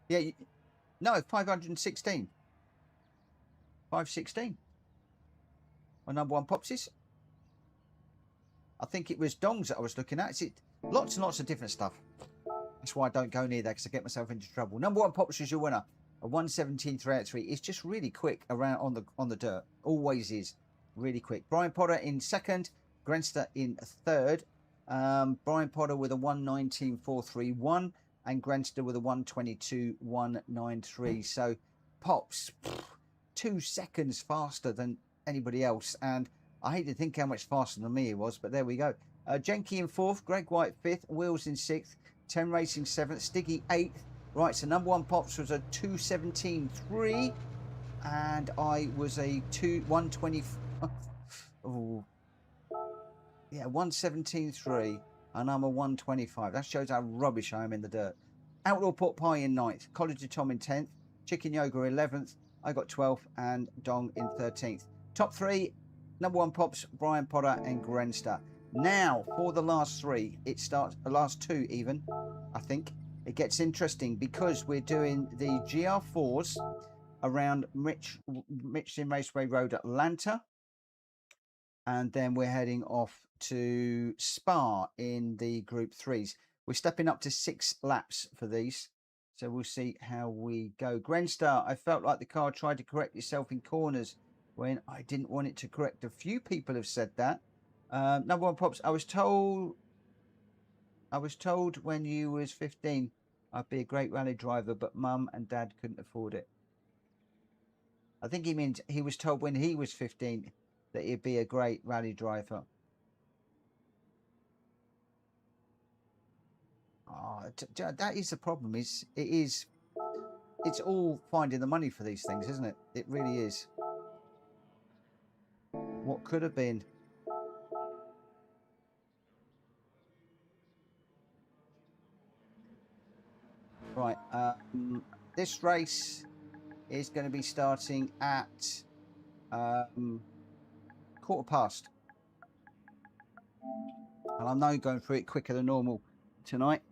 [SPEAKER 1] Yeah, no, 516. 516. My number one Popsies. I think it was Dongs that I was looking at. It's lots and lots of different stuff. That's why I don't go near there, because I get myself into trouble. Number one Pops is your winner. A 1:17.383. It's just really quick around on the dirt. Always is really quick. Brian Potter in second. Grenster in third. Brian Potter with a 1:19.431. and Grenster with a 1:22.193. So Pops 2 seconds faster than anybody else, and I hate to think how much faster than me he was, but there we go. Jenky in 4th, Greg White 5th, Wheels in 6th, 10 Racing 7th, Stiggy 8th. Right, so number 1 Pops was a 2:17.3, and I was a 1:20. Oh, yeah, 1:17.3, and I'm a 1:25. That shows how rubbish I am in the dirt. Outlaw Pork Pie in 9th, College of Tom in 10th, Chicken Yoga 11th, I got 12th, and Dong in 13th. Top 3, number 1 Pops, Brian Potter and Grenster. Now, for the last 3, it starts, the last 2 even, I think. It gets interesting because we're doing the GR4s around Michelin Raceway Road, Atlanta. And then we're heading off to Spa in the Group 3s. We're stepping up to 6 laps for these. So we'll see how we go. Grenstar, I felt like the car tried to correct itself in corners when I didn't want it to correct. A few people have said that. Number 1 Pops, I was told when you was 15 I'd be a great rally driver, but Mum and Dad couldn't afford it. I think he means he was told when he was 15 that he'd be a great rally driver. Oh, that is the problem. It's all finding the money for these things, isn't it? It really is. What could have been. Right, this race is going to be starting at 1:15. And I'm now going through it quicker than normal tonight.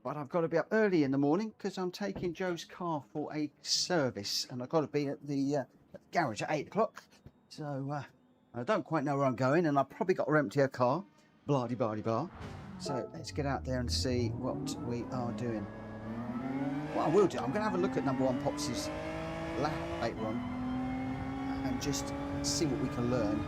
[SPEAKER 1] But I've got to be up early in the morning because I'm taking Joe's car for a service, and I've got to be at the garage at 8 o'clock. So I don't quite know where I'm going, and I've probably got to empty a car. Blah-de-blah-de-blah. So let's get out there and see what we are doing. What I will do, I'm going to have a look at number 1 Pops' lap later on and just see what we can learn.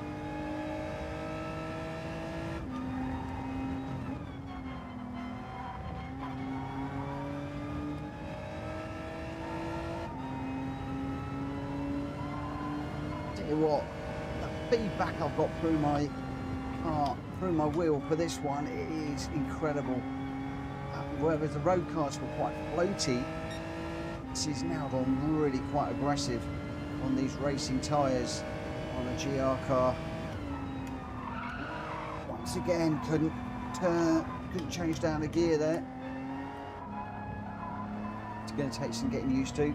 [SPEAKER 1] Tell you what, the feedback I've got through my car, through my wheel for this one, it is incredible. Whereas the road cars were quite floaty, this is now gone really quite aggressive on these racing tyres on a GR car. Once again, couldn't change down the gear there. It's going to take some getting used to.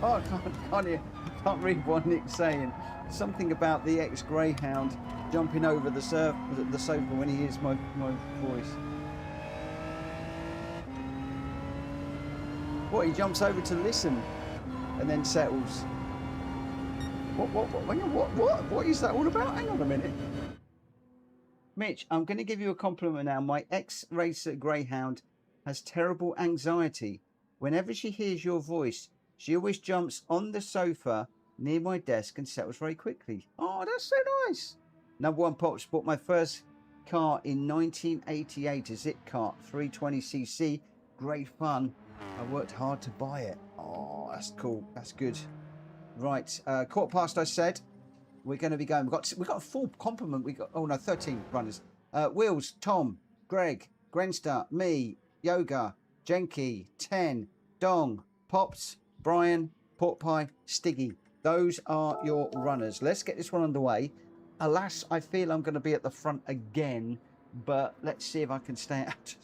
[SPEAKER 1] Oh, I can't read what Nick's saying. Something about the ex-greyhound jumping over the sofa when he hears my voice. What, he jumps over to listen and then settles? What is that all about? Hang on a minute. Mitch, I'm going to give you a compliment now. My ex-racer greyhound has terrible anxiety. Whenever she hears your voice, she always jumps on the sofa near my desk and settles very quickly. Oh, that's so nice. Number 1 Pops bought my first car in 1988, a Zip Kart 320cc. Great fun. I worked hard to buy it. Oh, that's cool. That's good. Right, 1:15 I said. We're going to be going. We've got a full complement. We got 13 runners. Wheels, Tom, Greg, Grenstar, me, Yoga, Jenky, 10, Dong, Pops, Brian, Pork Pie, Stiggy. Those are your runners. Let's get this one underway. Alas, I feel I'm going to be at the front again, but let's see if I can stay out.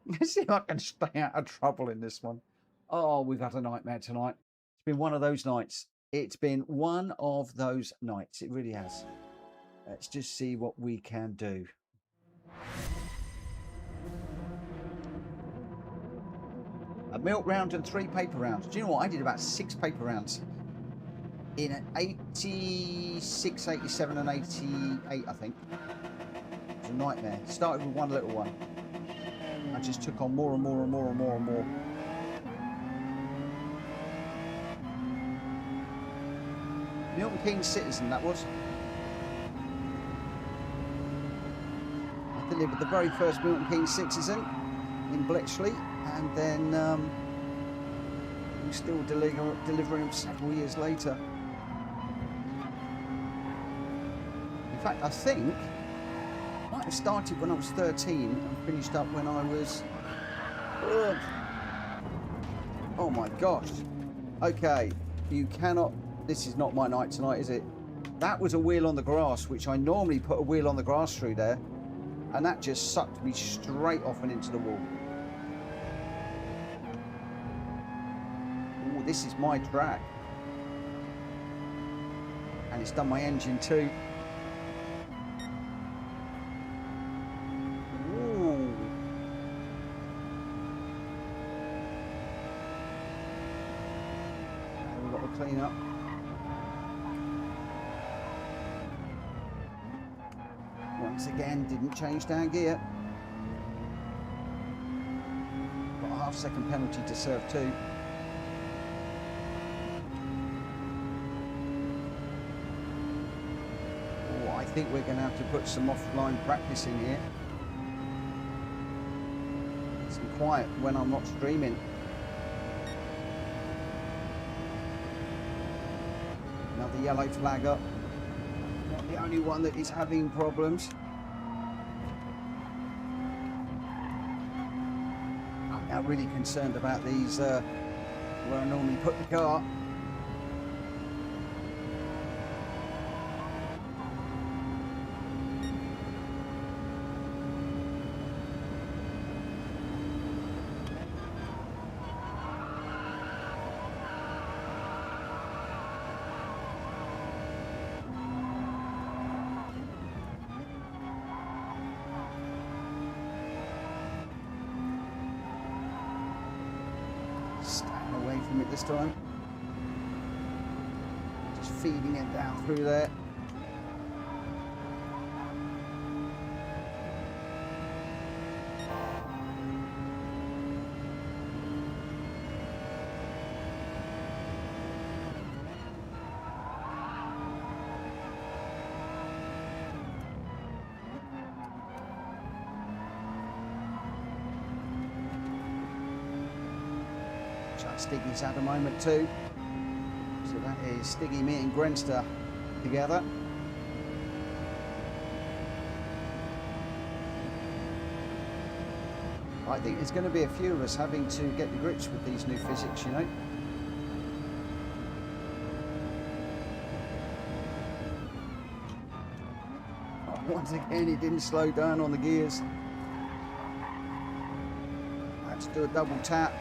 [SPEAKER 1] Let's see if I can stay out of trouble in this one. Oh, we've had a nightmare tonight. It's been one of those nights. It's been one of those nights. It really has. Let's just see what we can do. A milk round and 3 paper rounds. Do you know what? I did about 6 paper rounds. in 86, 87 and 88, I think. It was a nightmare. Started with one little one. I just took on more and more and more and more and more. Milton Keynes Citizen, that was. I delivered the very first Milton Keynes Citizen in Bletchley, and then we're still delivering them several years later. In fact, I think I might have started when I was 13 and finished up when I was... oh my gosh. Okay, you cannot... This is not my night tonight, is it? That was a wheel on the grass, which I normally put a wheel on the grass through there, and that just sucked me straight off and into the wall. Oh, this is my track. And it's done my engine too. Ooh. We've got to clean up. Once again, didn't change down gear. Got a half-second penalty to serve too. Oh, I think we're going to have to put some offline practice in here. Some quiet when I'm not streaming. Another yellow flag up. Not the only one that is having problems. I'm now really concerned about these where I normally put the car. Away from it this time. Just feeding it down through there. Stiggy's had a moment too. So that is Stiggy, me and Grenster together. I think there's going to be a few of us having to get to grips with these new physics, you know. Oh, once again, he didn't slow down on the gears. I had to do a double tap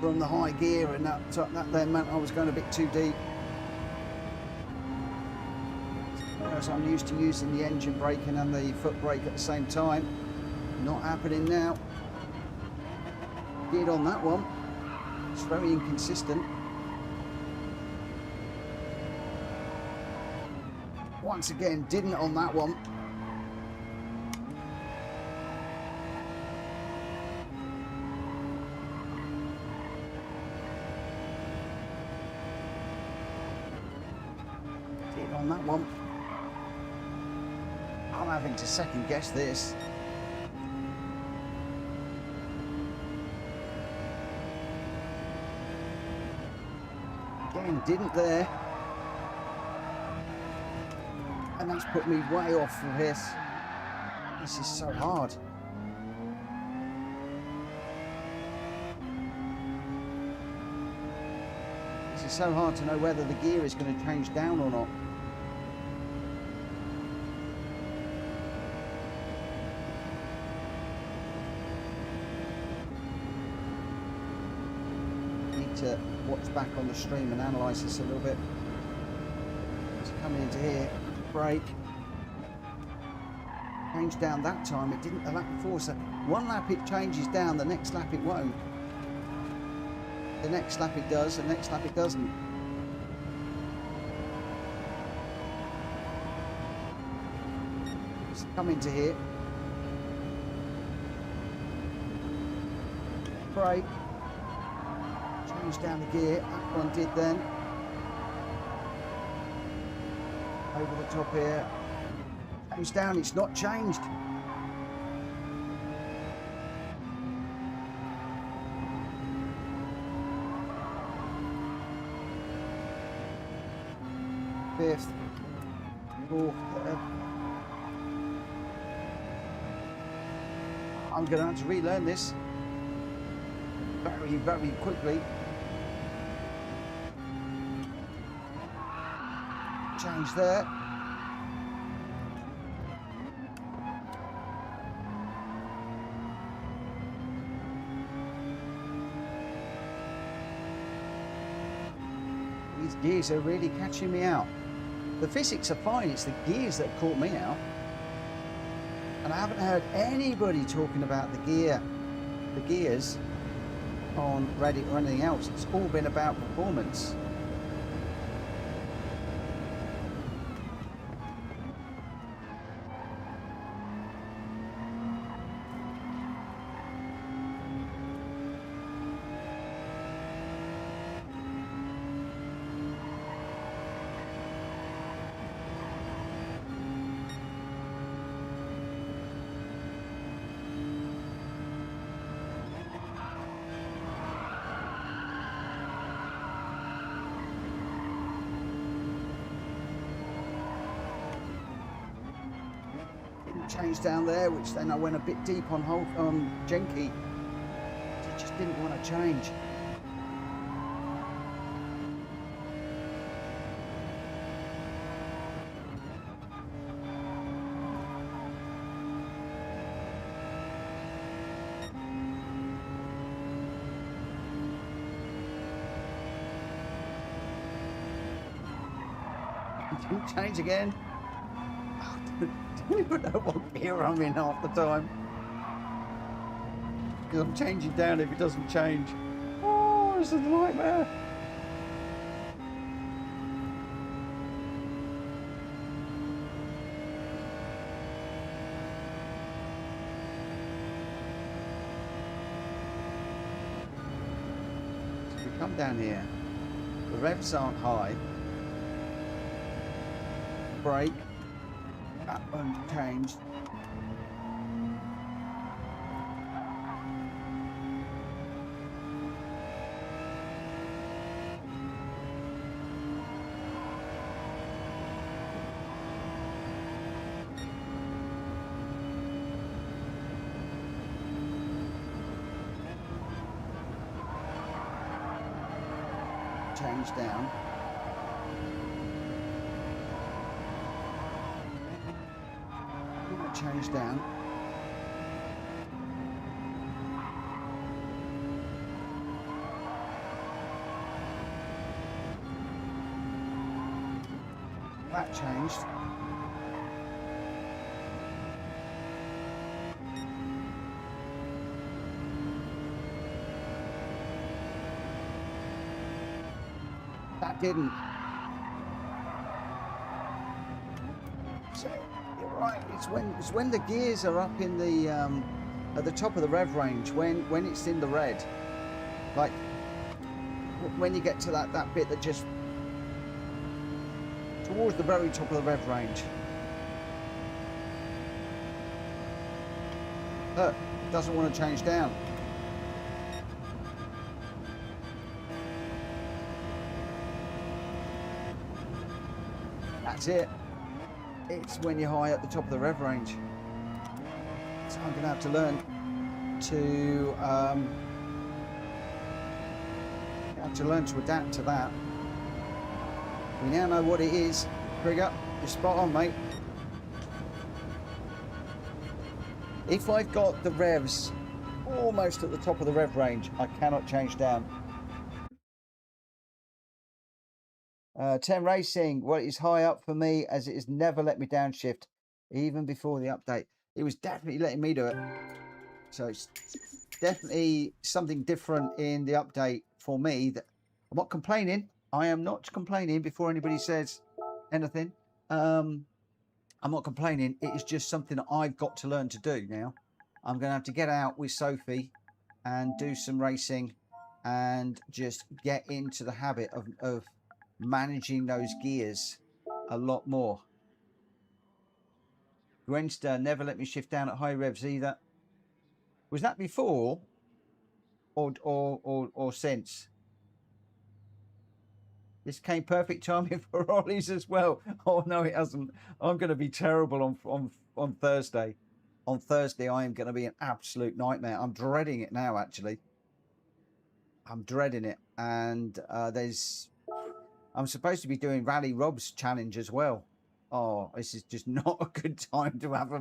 [SPEAKER 1] from the high gear, and that then meant I was going a bit too deep. Whereas I'm used to using the engine braking and the foot brake at the same time. Not happening now. Did on that one. It's very inconsistent. Once again, didn't on that one. On that one. I'm having to second guess this. Again, didn't there. And that's put me way off for this. This is so hard. This is so hard to know whether the gear is going to change down or not. To watch back on the stream and analyse this a little bit. It's coming into here, brake. Changed down that time, it didn't the lap before, so one lap it changes down, the next lap it won't. The next lap it does, the next lap it doesn't. come into here. Brake. Change down the gear. That one did then. Over the top here. Change down. It's not changed. Fifth. Fourth. Third. I'm going to have to relearn this very, very quickly. Change there. These gears are really catching me out. The physics are fine, it's the gears that have caught me out. And I haven't heard anybody talking about the gears on Reddit or anything else. It's all been about performance. Change down there, which then I went a bit deep on Genki. I just didn't want to change. Didn't change again. I don't even know what gear I'm in half the time. Because I'm changing down if it doesn't change. Oh, this is a nightmare. So we come down here. The revs aren't high. Brake. That one changed. Change down. Change down. That changed. That didn't. So you're right. It's when the gears are up in the at the top of the rev range, when it's in the red, like when you get to that bit that just towards the very top of the rev range. Look, it doesn't want to change down. That's it. It's when you're high at the top of the rev range. So I'm going to have to learn to adapt to that. We now know what it is. Trigger, you're spot on, mate. If I've got the revs almost at the top of the rev range, I cannot change down. 10 Racing, well, it's high up for me as it has never let me downshift, even before the update. It was definitely letting me do it. So it's definitely something different in the update for me. That I'm not complaining. I am not complaining before anybody says anything. I'm not complaining. It is just something that I've got to learn to do now. I'm going to have to get out with Sophie and do some racing and just get into the habit of managing those gears a lot more. Gwenster, never let me shift down at high revs either. Was that before or since? This came perfect timing for Ollie's as well. Oh no, it hasn't. I'm going to be terrible on Thursday. On Thursday, I am going to be an absolute nightmare. I'm dreading it now, actually. I'm dreading it. And I'm supposed to be doing Rally Rob's challenge as well. Oh, this is just not a good time to have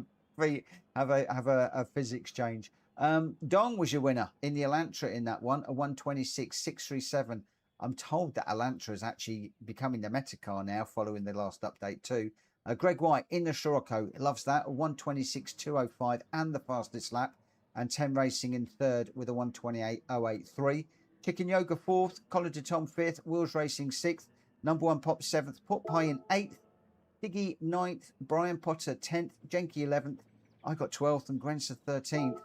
[SPEAKER 1] a physics change. Dong was your winner in the Elantra in that one, a 126.637. I'm told that Elantra is actually becoming the meta car now following the last update too. Greg White in the Scirocco, loves that, a 126.205 and the fastest lap. And 10 Racing in third with a 128.083. Chicken Yoga fourth, Collar de Tom fifth, Wheels Racing sixth, Number One Pop seventh, Pot Pie in eighth, Diggy ninth, Brian Potter 10th, Jenky 11th. I got 12th and Grenser 13th.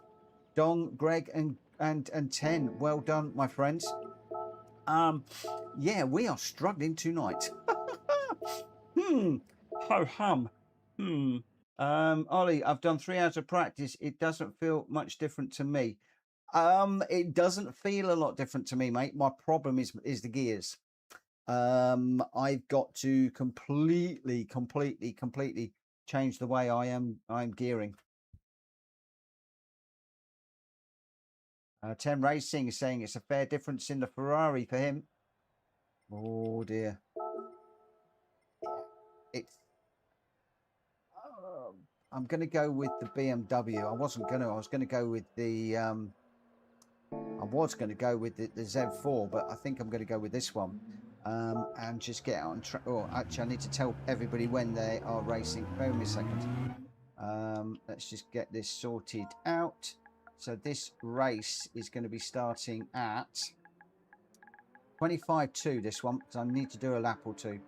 [SPEAKER 1] Dong, Greg and 10. Well done, my friends. Yeah, we are struggling tonight. Ho hum. Ollie, I've done 3 hours of practice. It doesn't feel much different to me. It doesn't feel a lot different to me, mate. My problem is the gears. I've got to completely change the way I'm gearing. 10 Racing is saying it's a fair difference in the Ferrari for him. Oh dear. It's I'm going to go with the BMW. I was going to go with the the Z4, but I think I'm going to go with this one. And just get out on track. Oh, actually, I need to tell everybody when they are racing. Bear with me a second. Let's just get this sorted out. So this race is going to be starting at 25.2, this one, because I need to do a lap or two.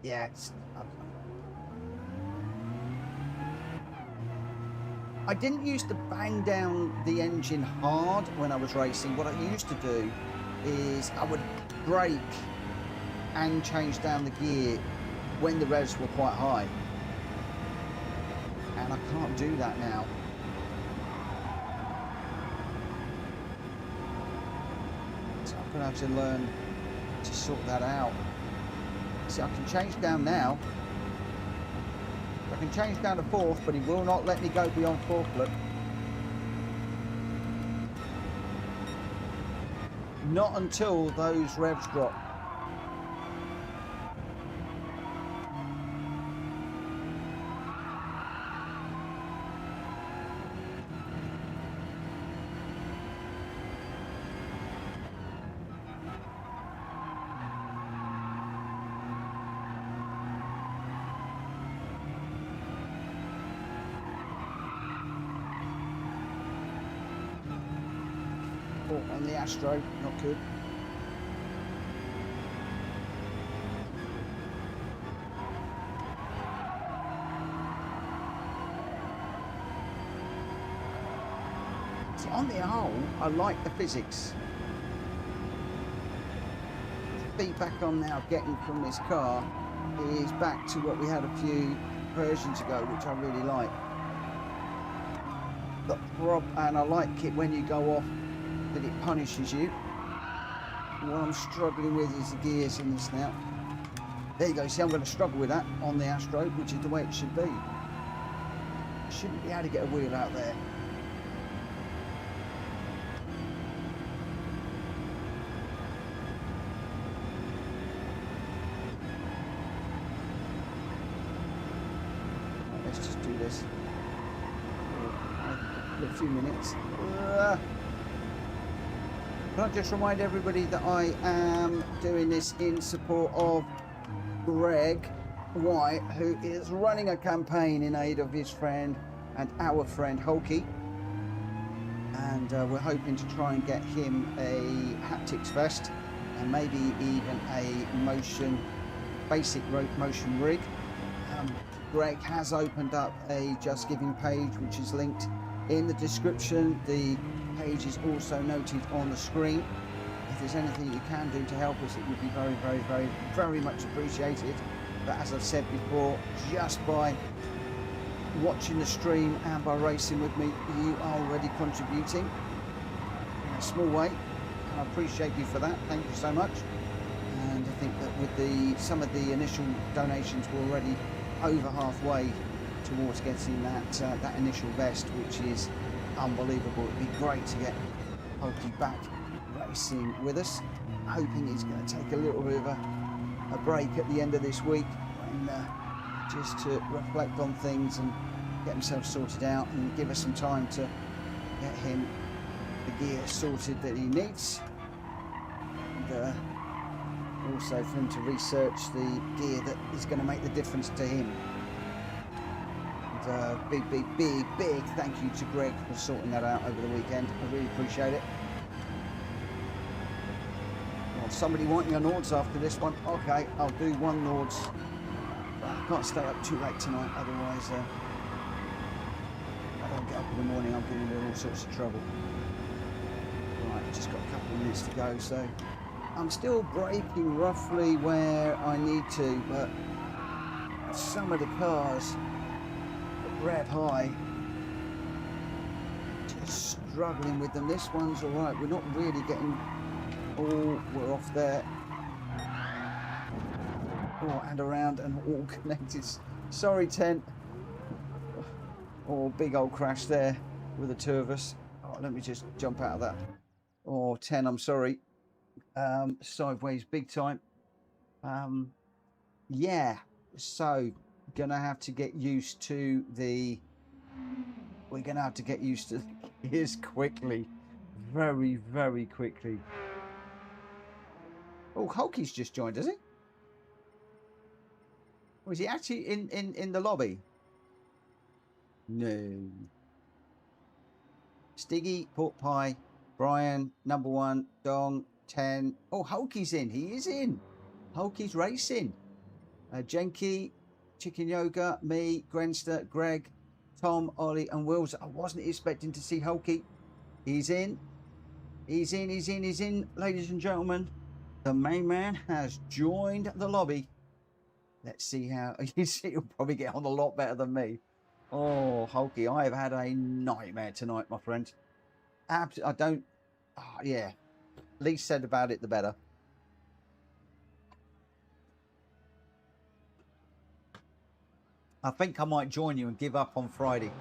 [SPEAKER 1] Yeah, I didn't used to bang down the engine hard when I was racing. What I used to do is I would brake and change down the gear when the revs were quite high. And I can't do that now. So I'm going to have to learn to sort that out. See, I can change down now. I can change down to fourth, but he will not let me go beyond fourth, look. Not until those revs drop. On the Astro, not good. See, on the whole, I like the physics. The feedback I'm now getting from this car is back to what we had a few versions ago, which I really like. And I like it when you go off, that it punishes you. What I'm struggling with is the gears in this now. There you go. See, I'm going to struggle with that on the Astro, which is the way it should be. Shouldn't be able to get a wheel out there. Right, let's just do this for a few minutes. Can I just remind everybody that I am doing this in support of Greg White, who is running a campaign in aid of his friend and our friend Hulky. And we're hoping to try and get him a haptics vest and maybe even a basic motion rig. Greg has opened up a Just Giving page, which is linked in the description. The page is also noted on the screen. If there's anything you can do to help us, it would be very, very, very, very much appreciated. But as I've said before, just by watching the stream and by racing with me, you are already contributing in a small way, and I appreciate you for that. Thank you so much. And I think that with some of the initial donations, we're already over halfway towards getting that initial vest, which is unbelievable. It'd be great to get Pokey back racing with us. I'm hoping he's going to take a little bit of a break at the end of this week, and just to reflect on things and get himself sorted out and give us some time to get him the gear sorted that he needs, and also for him to research the gear that is going to make the difference to him. And big thank you to Greg for sorting that out over the weekend. I really appreciate it. Well, somebody wanting a Nords after this one. Okay, I'll do one Nords. I can't stay up too late tonight, otherwise if I don't get up in the morning, I'm getting in all sorts of trouble. Right, just got a couple of minutes to go, so I'm still braking roughly where I need to, but some of the cars red high, just struggling with them. This one's all right. We're not really getting. Oh, we're off there. Oh, and around and all connected. Sorry, Tent. Oh, big old crash there with the two of us. Oh, let me just jump out of that. Oh, 10, I'm sorry. Sideways big time. Yeah, so gonna have to get used to the gears quickly, very, very quickly. Oh, Hulky's just joined, has he? Was he actually in the lobby? No. Stiggy, Pork Pie, Brian, number 1, Dong, 10. Oh, Hulky's in. He is in. Hulky's racing. Jenky, Chicken Yoga, me, Grenster, Greg, Tom, Ollie, and Wills. I wasn't expecting to see Hulky. He's in. He's in, he's in, he's in. Ladies and gentlemen, the main man has joined the lobby. Let's see how. You see, he'll probably get on a lot better than me. Oh, Hulky, I have had a nightmare tonight, my friend. I don't. Oh, yeah. Least said about it, the better. I think I might join you and give up on Friday.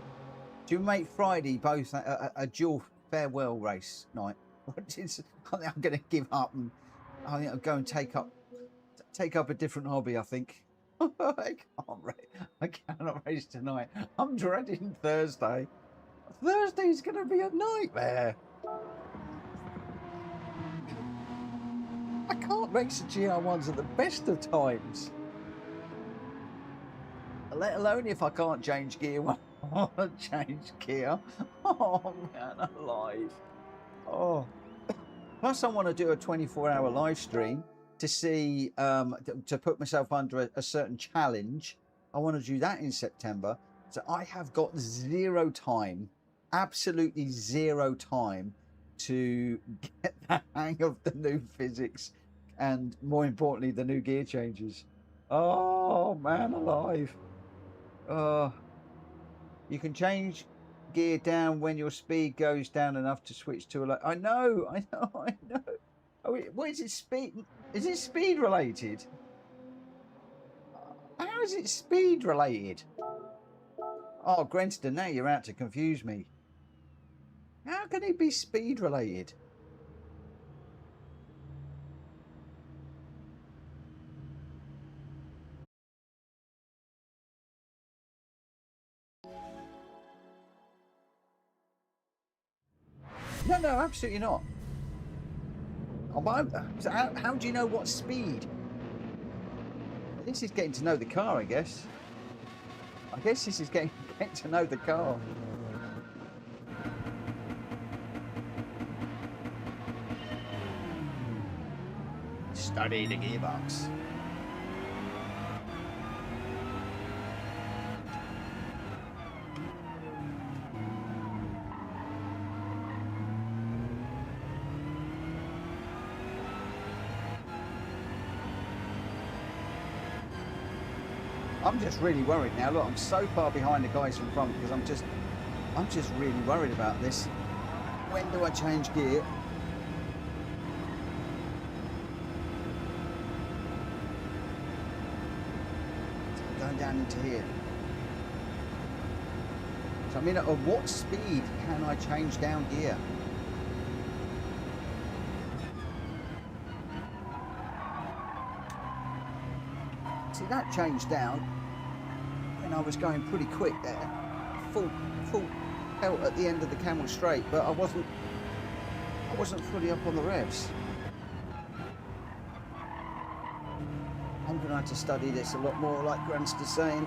[SPEAKER 1] Do you make Friday both a dual farewell race night? I think I'm going to give up, and I think I'll go and take up a different hobby. I think I cannot race tonight. I'm dreading Thursday. Thursday's going to be a nightmare. I can't race the GR1s at the best of times. Let alone if I can't change gear when I want to change gear. Oh man, alive. Oh. Plus I want to do a 24-hour live stream to see, to put myself under a certain challenge. I want to do that in September. So I have got zero time, absolutely zero time to get the hang of the new physics and, more importantly, the new gear changes. Oh man, alive. You can change gear down when your speed goes down enough to switch to a. I know. Oh, what is it? Speed? Is it speed related? How is it speed related? Oh, Grenston, now you're out to confuse me. How can it be speed related? No, absolutely not. So how do you know what speed? This is getting to know the car, I guess. This is getting to know the car. study the gearbox. I'm just really worried now. Look, I'm so far behind the guys in front because I'm just really worried about this. When do I change gear? So I'm going down into here. So I mean, at what speed can I change down gear? See, that changed down when I was going pretty quick there. Full pelt at the end of the camel straight, but I wasn't fully up on the revs. I'm going to have to study this a lot more, like Grandster's saying.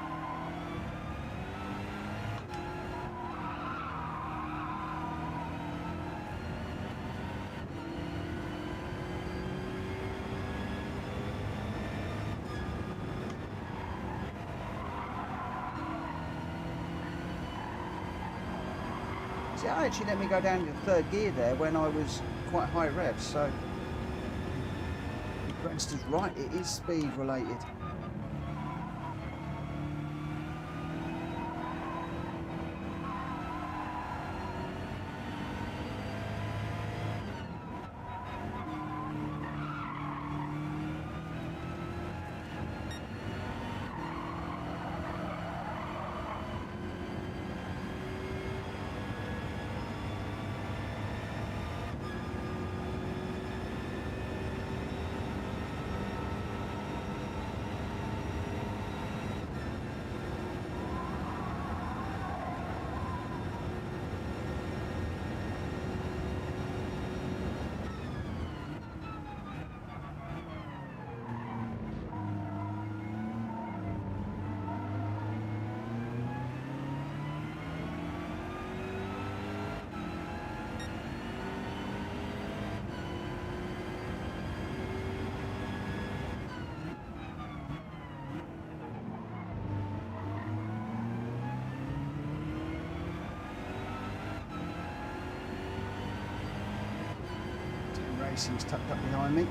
[SPEAKER 1] See, I actually let me go down to third gear there when I was quite high revs, so Grandster's right, it is speed related. Racing's tucked up behind me.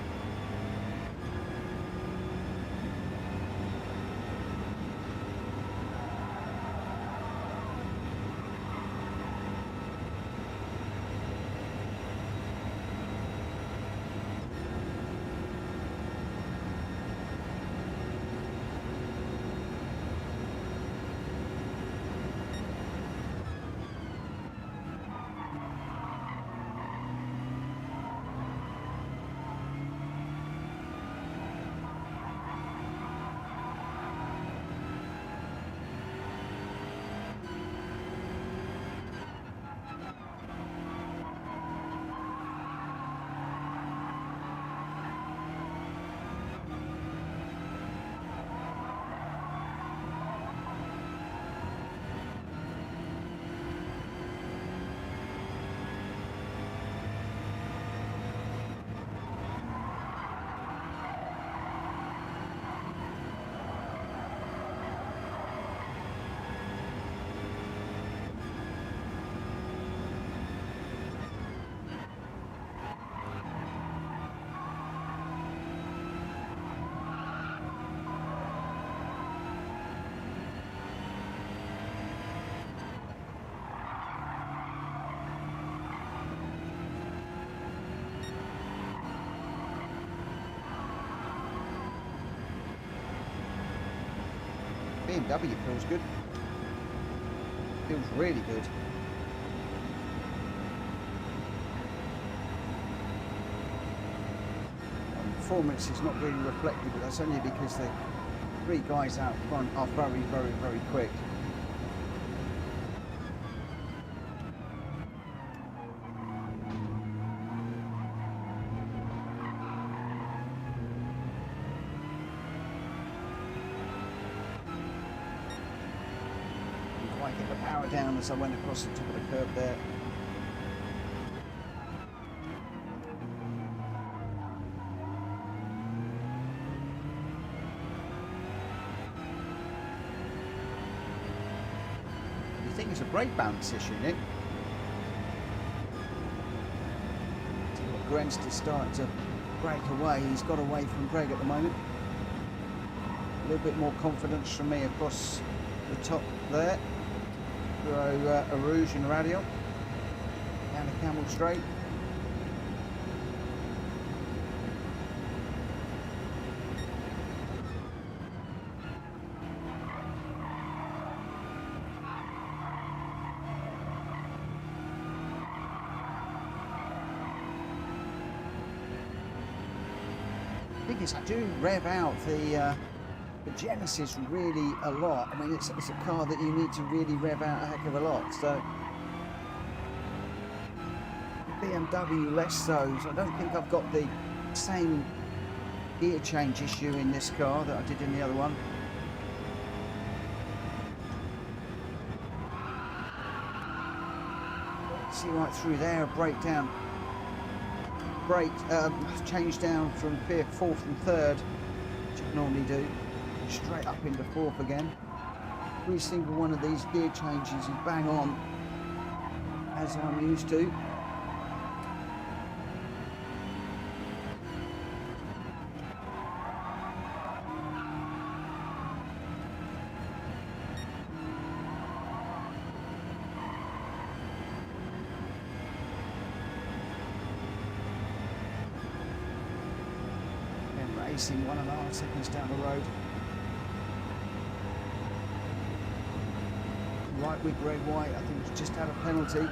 [SPEAKER 1] BMW feels good. Feels really good. Performance is not really reflected, but that's only because the three guys out front are very, very, very quick. Get the power down as I went across the top of the curb there. actually think it's a brake balance issue, Nick. Gren's to start to break away. He's got away from Greg at the moment. A little bit more confidence from me across the top there. Through Rouge and Radial. Down the Camel Straight. I do rev out the Genesis really a lot. I mean, it's a car that you need to really rev out a heck of a lot. So the BMW less so. So I don't think I've got the same gear change issue in this car that I did in the other one. See right through there, a breakdown. Brake change down from fourth and third, which I normally do, straight up into fourth again. Every single one of these gear changes is bang on, as I'm used to. Racing 1.5 seconds down the road. Right with Greg White, I think he's just had a penalty.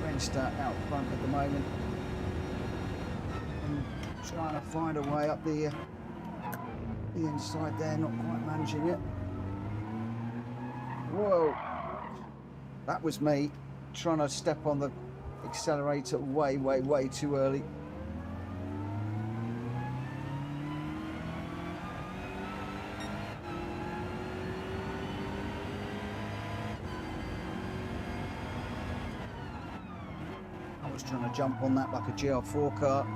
[SPEAKER 1] Grenster out front at the moment. And trying to find a way up the inside there, not quite managing it. Whoa! That was me trying to step on the accelerator way too early. Trying to jump on that like a GR4 car.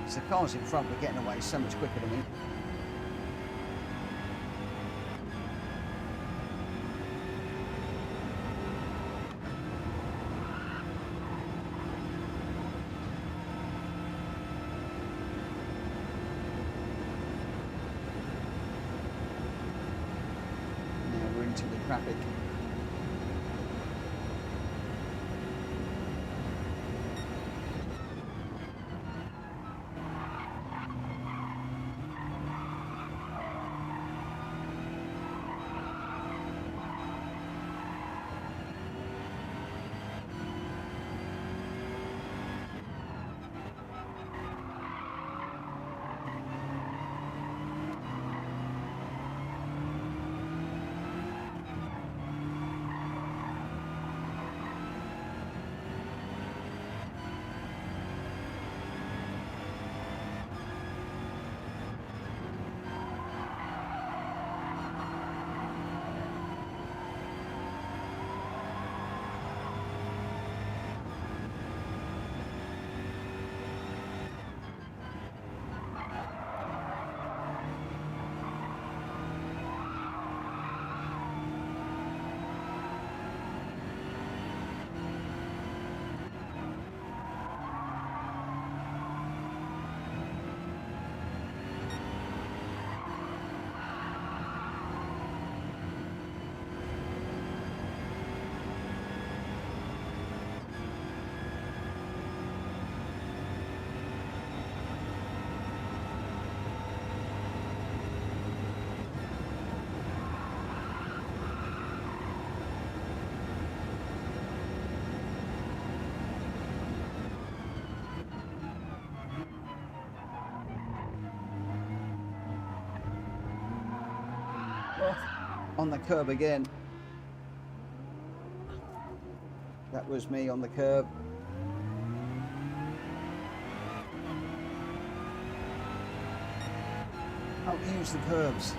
[SPEAKER 1] So the cars in front were getting away so much quicker than me. Now we're into the traffic. On the curb again. That was me on the curb. I'll use the curbs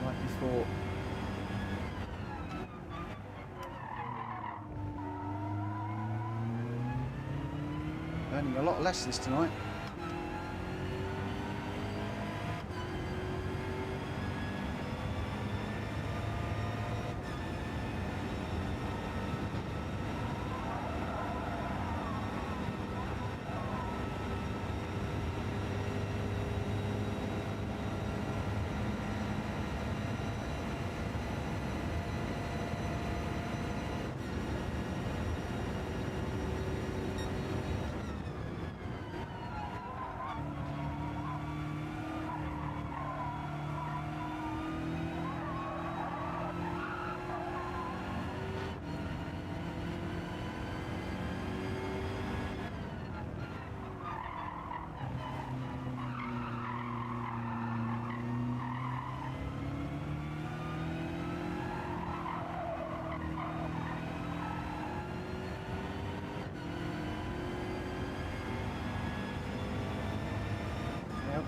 [SPEAKER 1] like before. Earning a lot less this tonight.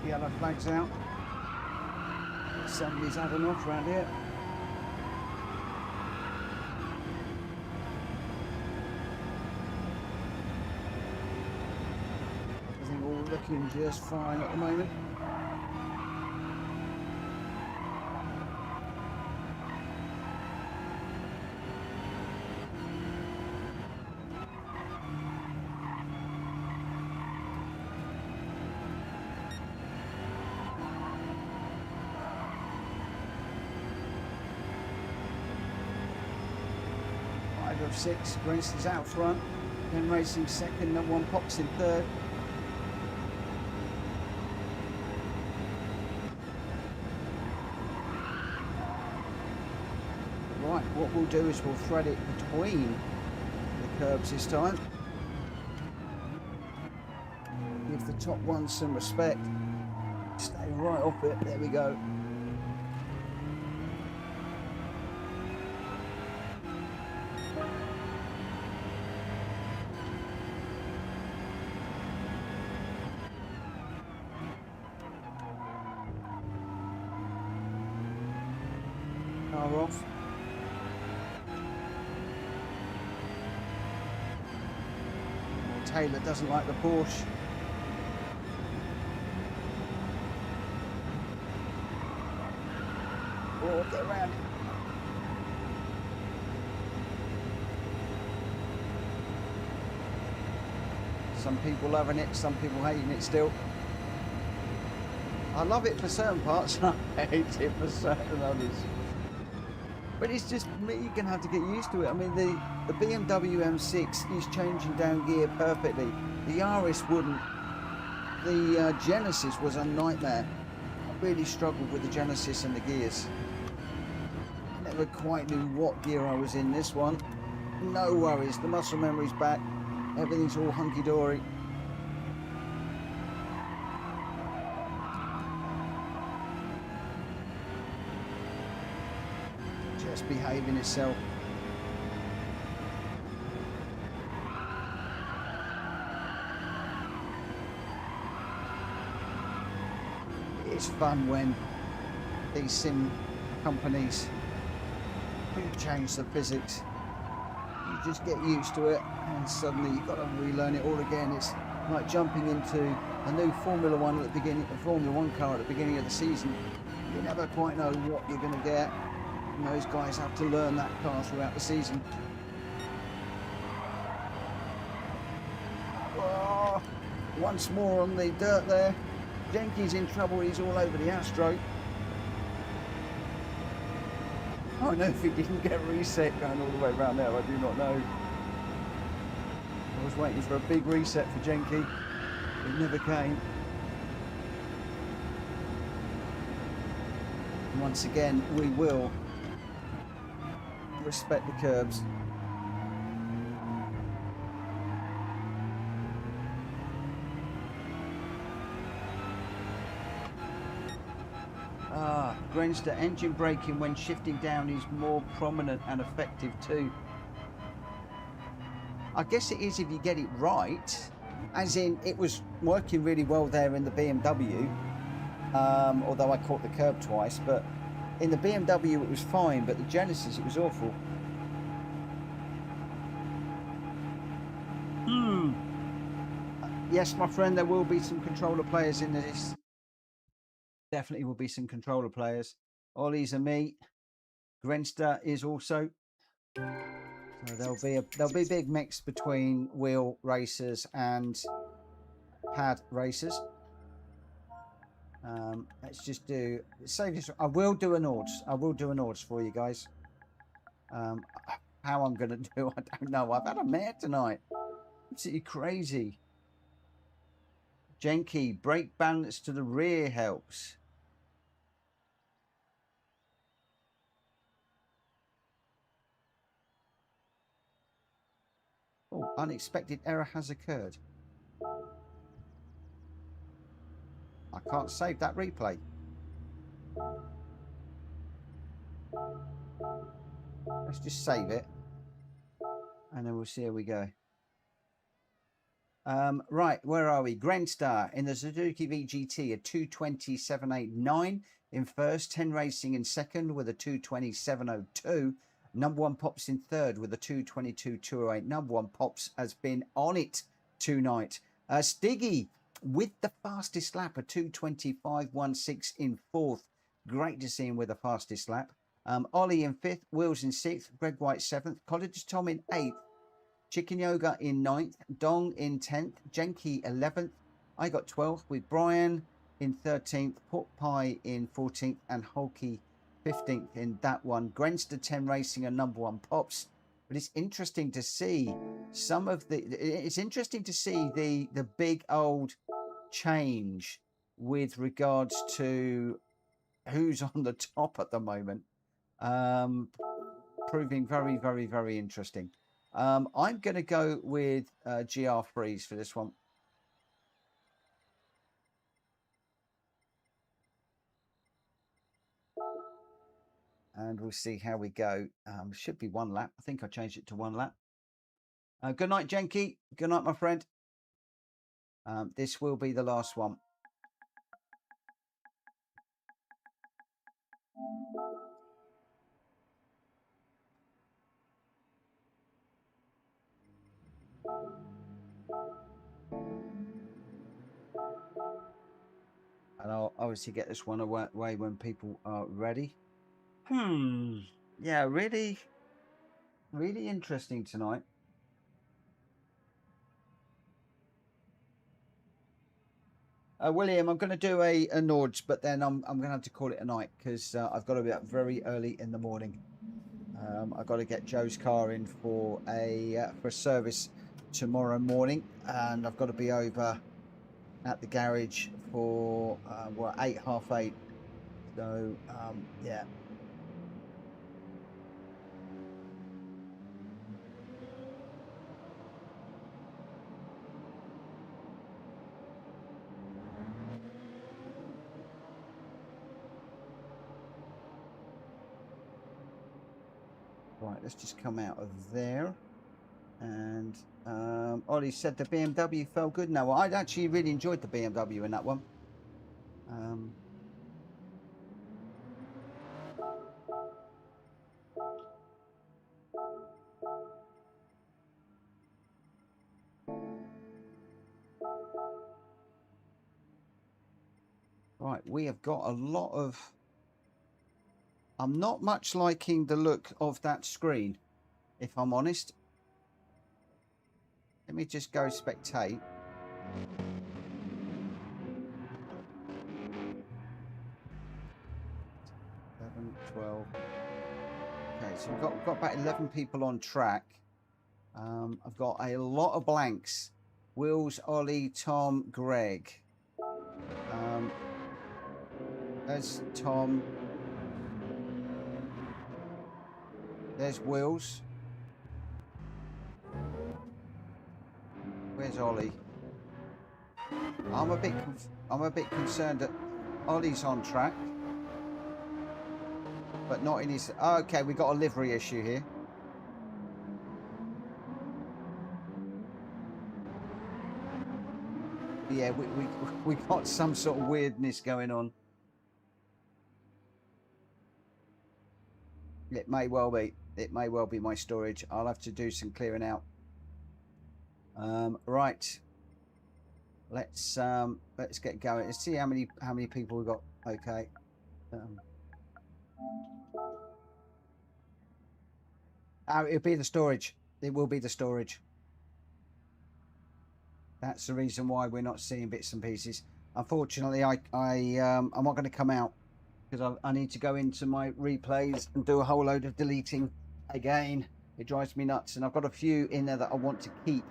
[SPEAKER 1] Yellow flags out. Somebody's had enough around here. Everything all looking just fine at the moment. Of 6, Grace is out front, then racing second, then one pops in third. Right, what we'll do is we'll thread it between the curbs this time. Give the top one some respect. Stay right off it, there we go. Off. Taylor doesn't like the Porsche. Oh, get around it. Some people loving it, some people hating it still. I love it for certain parts, I hate it for certain others. But it's just me, you're going to have to get used to it. I mean, the BMW M6 is changing down gear perfectly. The Yaris wouldn't. The Genesis was a nightmare. I really struggled with the Genesis and the gears. I never quite knew what gear I was in this one. No worries, the muscle memory's back. Everything's all hunky-dory. Behaving itself. It's fun when these sim companies do change the physics. You just get used to it and suddenly you've got to relearn it all again. It's like jumping into a new Formula One at the beginning, a Formula One car at the beginning of the season. You never quite know what you're going to get. And those guys have to learn that car throughout the season. Oh, once more on the dirt there. Jenkins in trouble, he's all over the Astro. I don't know if he didn't get reset going all the way around there, I do not know. I was waiting for a big reset for Jenky. It never came. And once again, we will respect the curbs. Grenster, engine braking when shifting down is more prominent and effective too. I guess it is if you get it right, as in it was working really well there in the BMW, although I caught the curb twice, but in the BMW it was fine, but the Genesis it was awful. Yes, my friend, there will be some controller players in this. Definitely will be some controller players. Ollie's and me. Grenster is also. So there'll be a big mix between wheel racers and pad racers. Let's just do save this. I will do an odds. I will do an odds for you guys. How I'm gonna do, I don't know. I've had a mare tonight. Absolutely crazy. Jenky, brake balance to the rear helps. Oh, unexpected error has occurred. I can't save that replay. Let's just save it. And then we'll see how we go. Right, where are we? Grenstar in the Suzuki VGT, a 227.89 in first, 10 Racing in second with a 227.02. Number one Pops in third with a 222.208. Number one Pops has been on it tonight. Stiggy with the fastest lap, a 225.16 in fourth. Great to see him with the fastest lap. Ollie in fifth, Wills in sixth, Greg White seventh, College Tom in eighth, Chicken Yoga in ninth, Dong in 10th, Jenky 11th. I got 12th with Brian in 13th, Pork Pie in 14th, and Hulky 15th in that one. Grenster 10 Racing and number one Pops. But it's interesting to see some of the. It's interesting to see the big old change with regards to who's on the top at the moment. Proving very, very, very interesting. I'm going to go with GR Freeze for this one. And we'll see how we go. Should be one lap. I think I changed it to one lap. Good night, Jenky. Good night, my friend. This will be the last one. And I'll obviously get this one away when people are ready. Yeah, really, really interesting tonight. William, I'm going to do a Nords, but then I'm going to have to call it a night because I've got to be up very early in the morning. I've got to get Joe's car in for a service tomorrow morning, and I've got to be over at the garage for 8, half 8. So yeah. Right, let's just come out of there. And Ollie said the BMW felt good. No, I actually really enjoyed the BMW in that one. Right, we have got a lot of... I'm not much liking the look of that screen, if I'm honest. Let me just go spectate. 11, 12. Okay, so we've got about 11 people on track. I've got a lot of blanks. Wills, Ollie, Tom, Greg. There's Tom. There's Wills. Where's Ollie? I'm a bit concerned that Ollie's on track, but not in his. Oh, okay, we got a livery issue here. Yeah, we got some sort of weirdness going on. It may well be. It may well be my storage. I'll have to do some clearing out. Right. Let's get going. Let's see how many people we've got. Okay. It'll be the storage. It will be the storage. That's the reason why we're not seeing bits and pieces. Unfortunately, I'm not going to come out because I need to go into my replays and do a whole load of deleting again. It drives me nuts, and I've got a few in there that I want to keep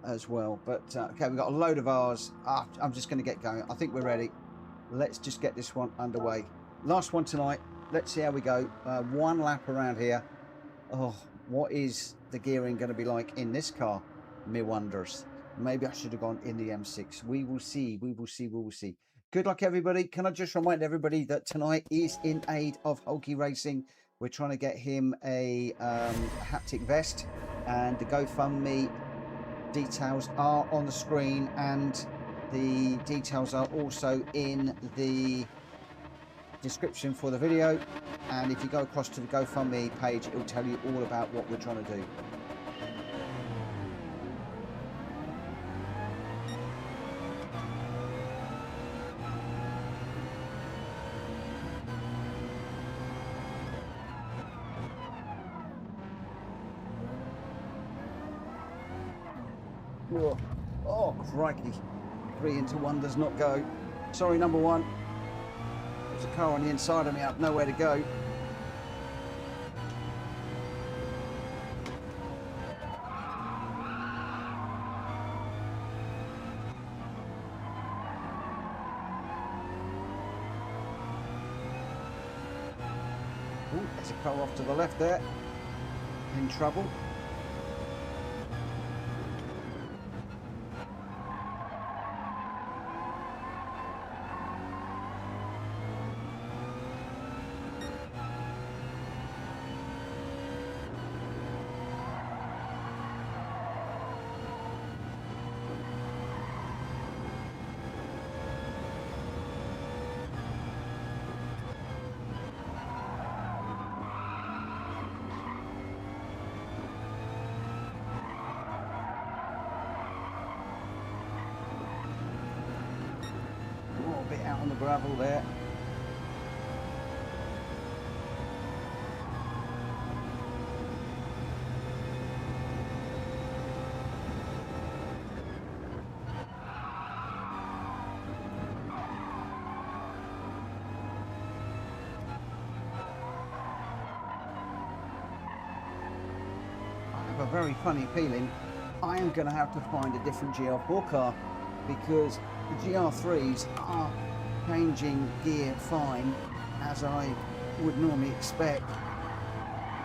[SPEAKER 1] as well. But okay, we've got a load of ours. I'm just going to get going. I think we're ready. Let's just get this one underway. Last one tonight. Let's see how we go. One lap around here. Oh, what is the gearing going to be like in this car? Me wonders. Maybe I should have gone in the M6. We will see. We will see. We will see. Good luck, everybody. Can I just remind everybody that tonight is in aid of Hulky Racing. We're trying to get him a haptic vest, and the GoFundMe details are on the screen, and the details are also in the description for the video. And if you go across to the GoFundMe page, it will tell you all about what we're trying to do. Whoa. Oh, crikey. 3 into 1 does not go. Sorry, number 1. There's a car on the inside of me. I have nowhere to go. Ooh, there's a car off to the left there. In trouble. Bit out on the gravel there. I have a very funny feeling I am going to have to find a different GR4 car, because the GR3s are changing gear fine, as I would normally expect.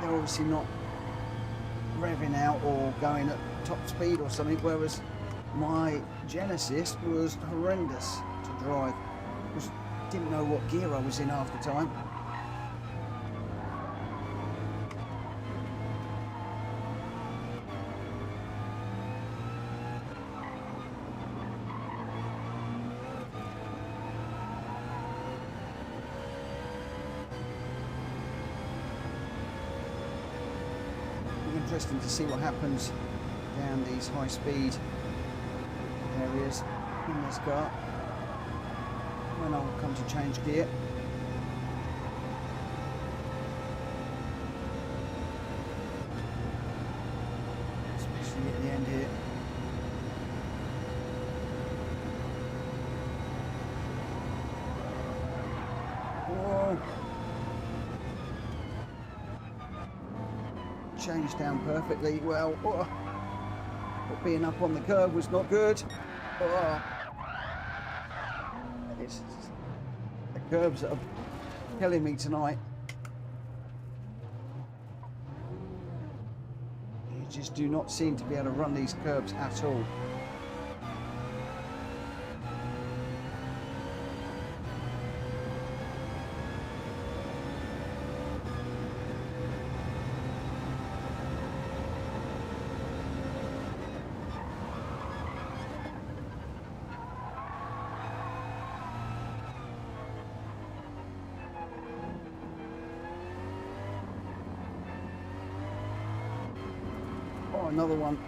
[SPEAKER 1] They're obviously not revving out or going at top speed or something, whereas my Genesis was horrendous to drive. Didn't know what gear I was in half the time. Interesting to see what happens down these high speed areas in this car when I'll come to change gear. Especially at the end here. Whoa. Changed down perfectly well, but being up on the curb was not good. It's the curbs that are killing me tonight. You just do not seem to be able to run these curbs at all. Another one.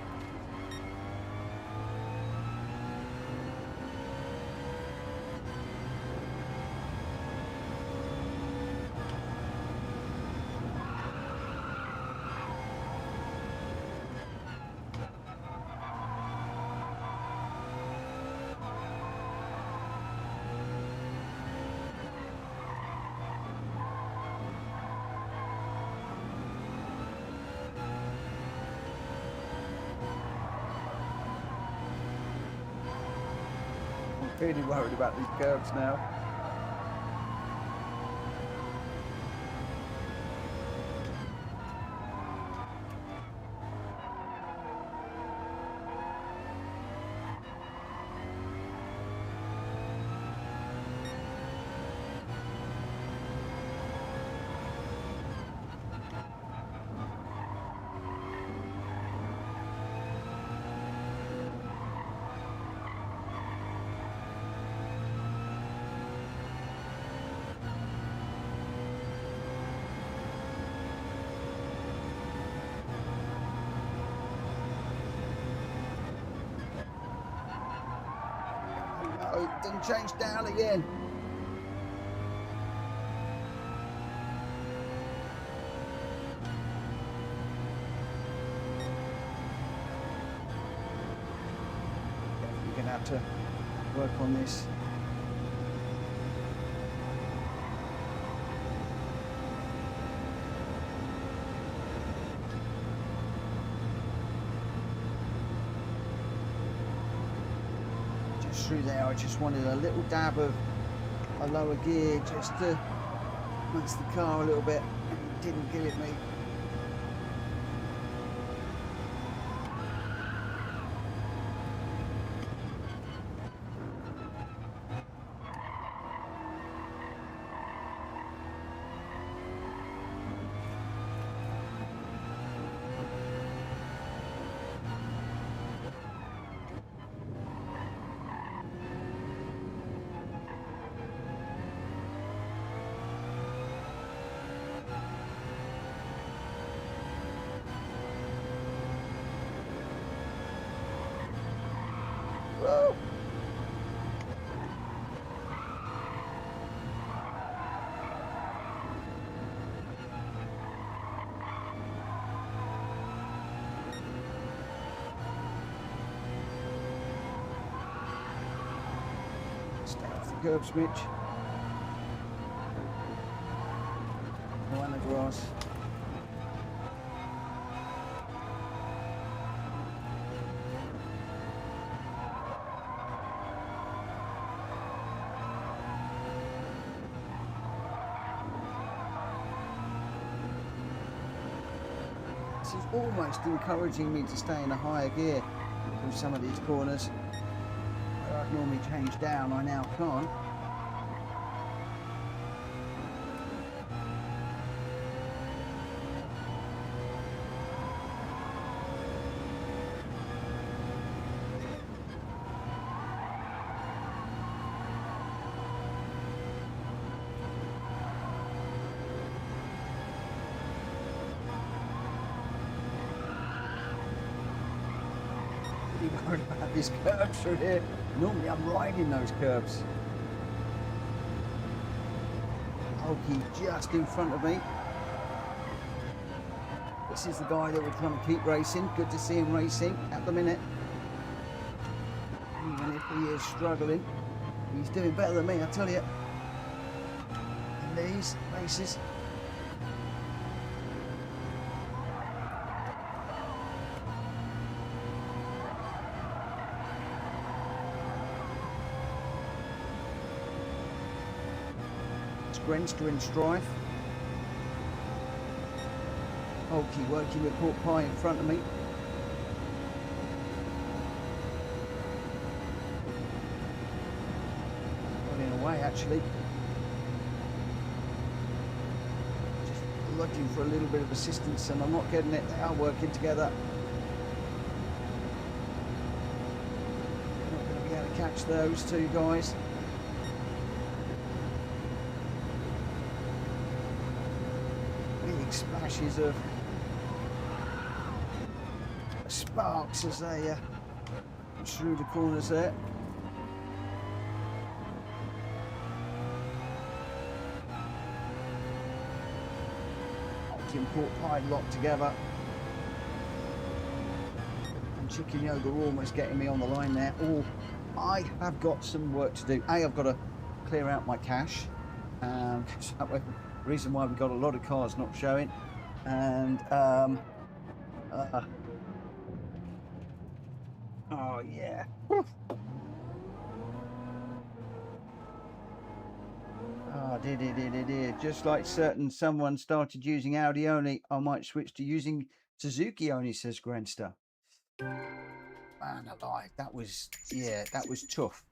[SPEAKER 1] Really worried about these curves now. Oh, it didn't change down again. We're going to have to work on this. Through there, I just wanted a little dab of a lower gear just to mix the car a little bit, and it didn't give it me. Whoa. Stay off the curbs, Mitch. Go on the grass. This is almost encouraging me to stay in a higher gear through some of these corners. Where I'd normally change down, I now can't. Worried about these curbs through here. Normally I'm riding those curbs. Okie just in front of me. This is the guy that we're trying to keep racing. Good to see him racing at the minute. Even if he is struggling, he's doing better than me, I tell you. In these races. Grenster in strife. Okie working with pork pie in front of me. Running away actually. Just looking for a little bit of assistance and I'm not getting it. They are working together. Not going to be able to catch those two guys. Splashes of sparks as they through the corners there. And pork pie locked together. And chicken yoga almost getting me on the line there. Oh, I have got some work to do. I've got to clear out my cache. Reason why we've got a lot of cars not showing, and oh yeah. Oh dear. Just like someone started using Audi only, I might switch to using Suzuki only, says Grenster. Man alive, that was tough.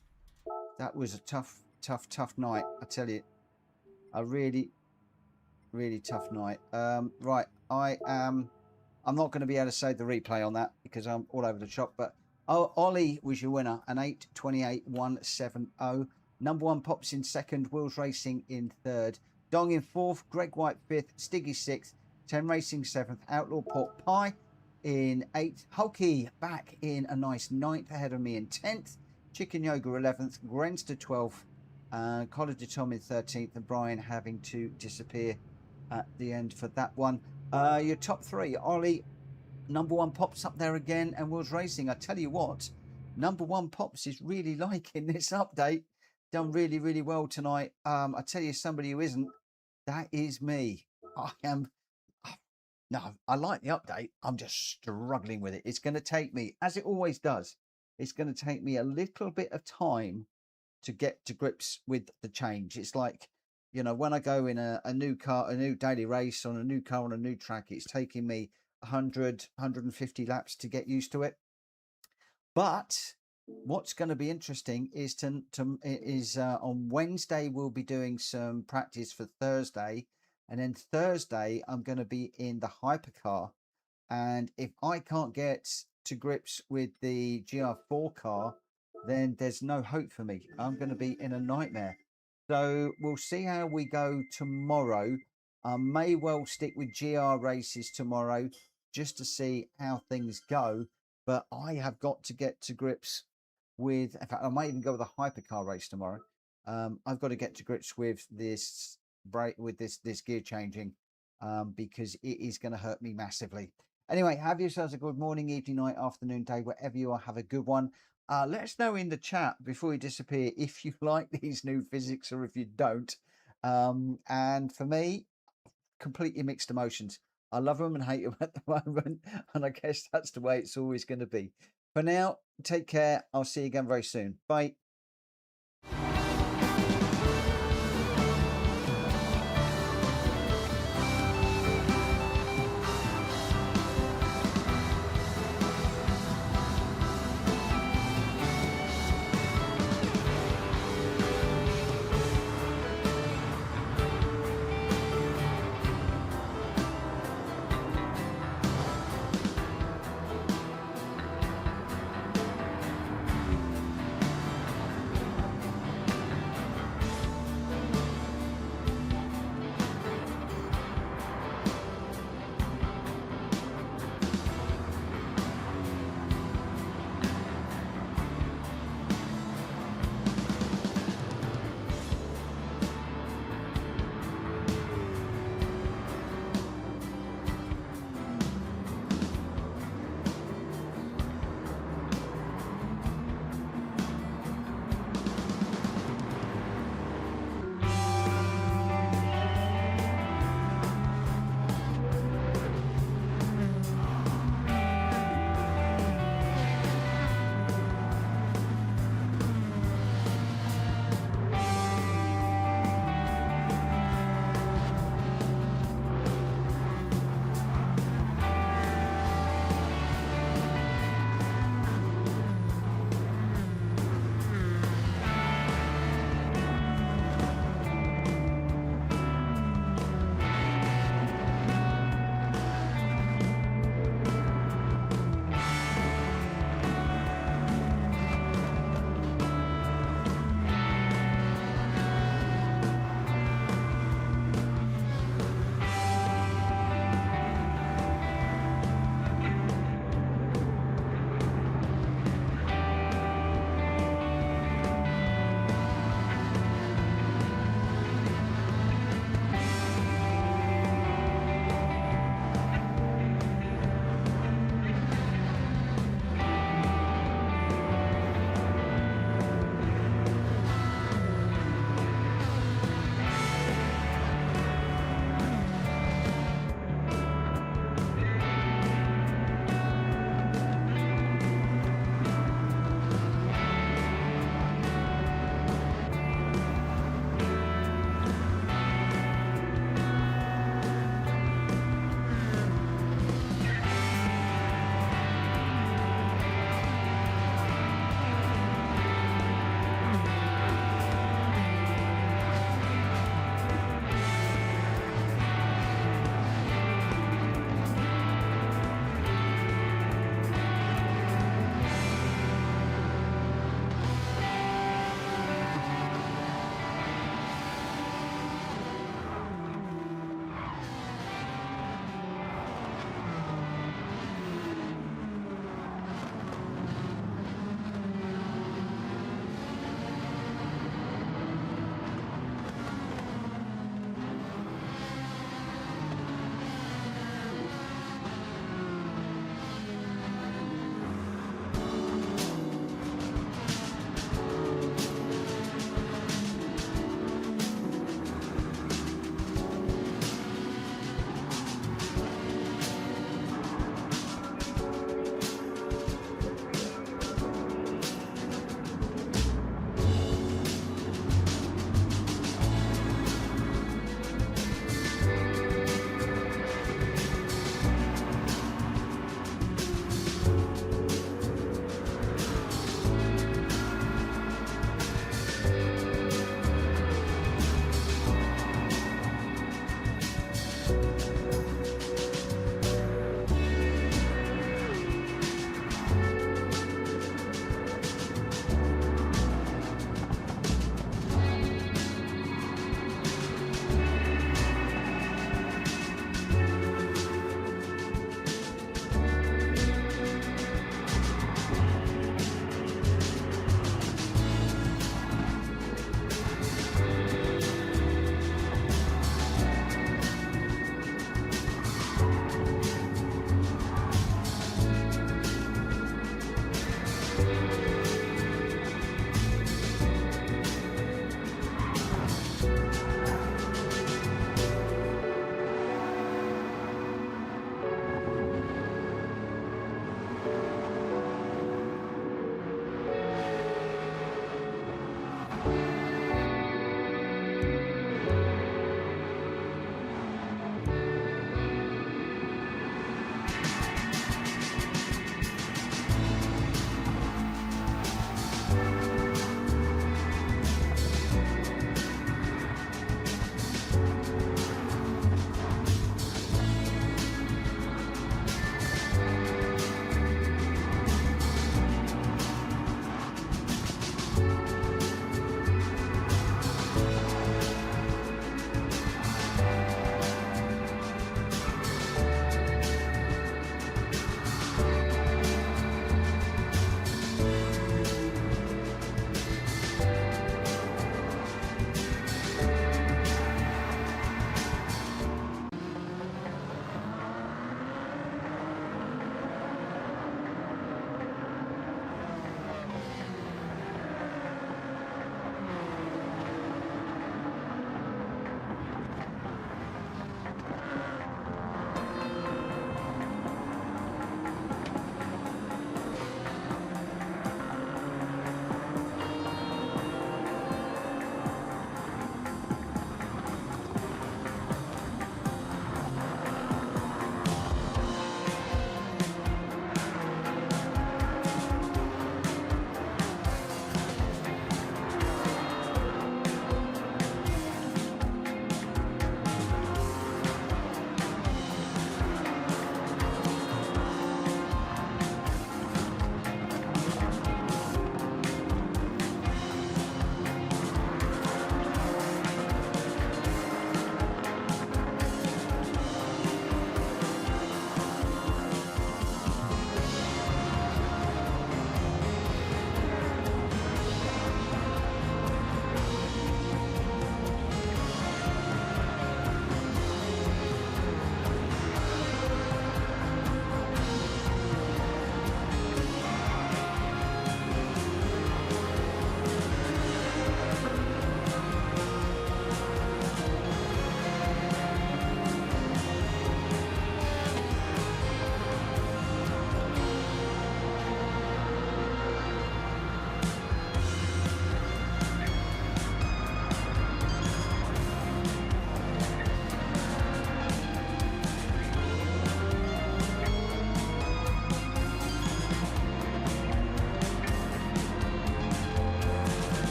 [SPEAKER 1] That was a tough night, I tell you. A really tough night. Right, I'm not going to be able to save the replay on that because I'm all over the shop, but Ollie was your winner, an 8:28.170. Number one Pops in second, Wheels Racing in third, Dong in fourth, Greg White fifth, Stiggy sixth, 10 Racing seventh, Outlaw Pork Pie in eighth, Hulky back in a nice ninth ahead of me in 10th, Chicken Yoga 11th, Grenster 12th, College of Tom in 13th, and Brian having to disappear at the end for that one. Your top three, Ollie, number one pops up there again, and Will's Racing. I tell you what, number one pops is really liking this update. Done really, really well tonight. I tell you, somebody who isn't, that is me. I am. No, I like the update. I'm just struggling with it. It's going to take me, as it always does, it's going to take me a little bit of time to get to grips with the change. It's like, you know, when I go in a new car, a new daily race on a new car on a new track, it's taking me 100, 150 laps to get used to it. But what's going to be interesting is on Wednesday we'll be doing some practice for Thursday, and then Thursday I'm going to be in the hypercar, and if I can't get to grips with the GR4 car, then there's no hope for me. I'm going to be in a nightmare. So we'll see how we go tomorrow. I may well stick with GR races tomorrow just to see how things go. But I have got to get to grips with, in fact, I might even go with a hypercar race tomorrow. I've got to get to grips with this break, with this gear changing, because it is going to hurt me massively. Anyway, have yourselves a good morning, evening, night, afternoon, day, wherever you are. Have a good one. Let us know in the chat before you disappear if you like these new physics or if you don't. And for me, completely mixed emotions. I love them and hate them at the moment, and I guess that's the way it's always going to be. For now, take care. I'll see you again very soon. Bye.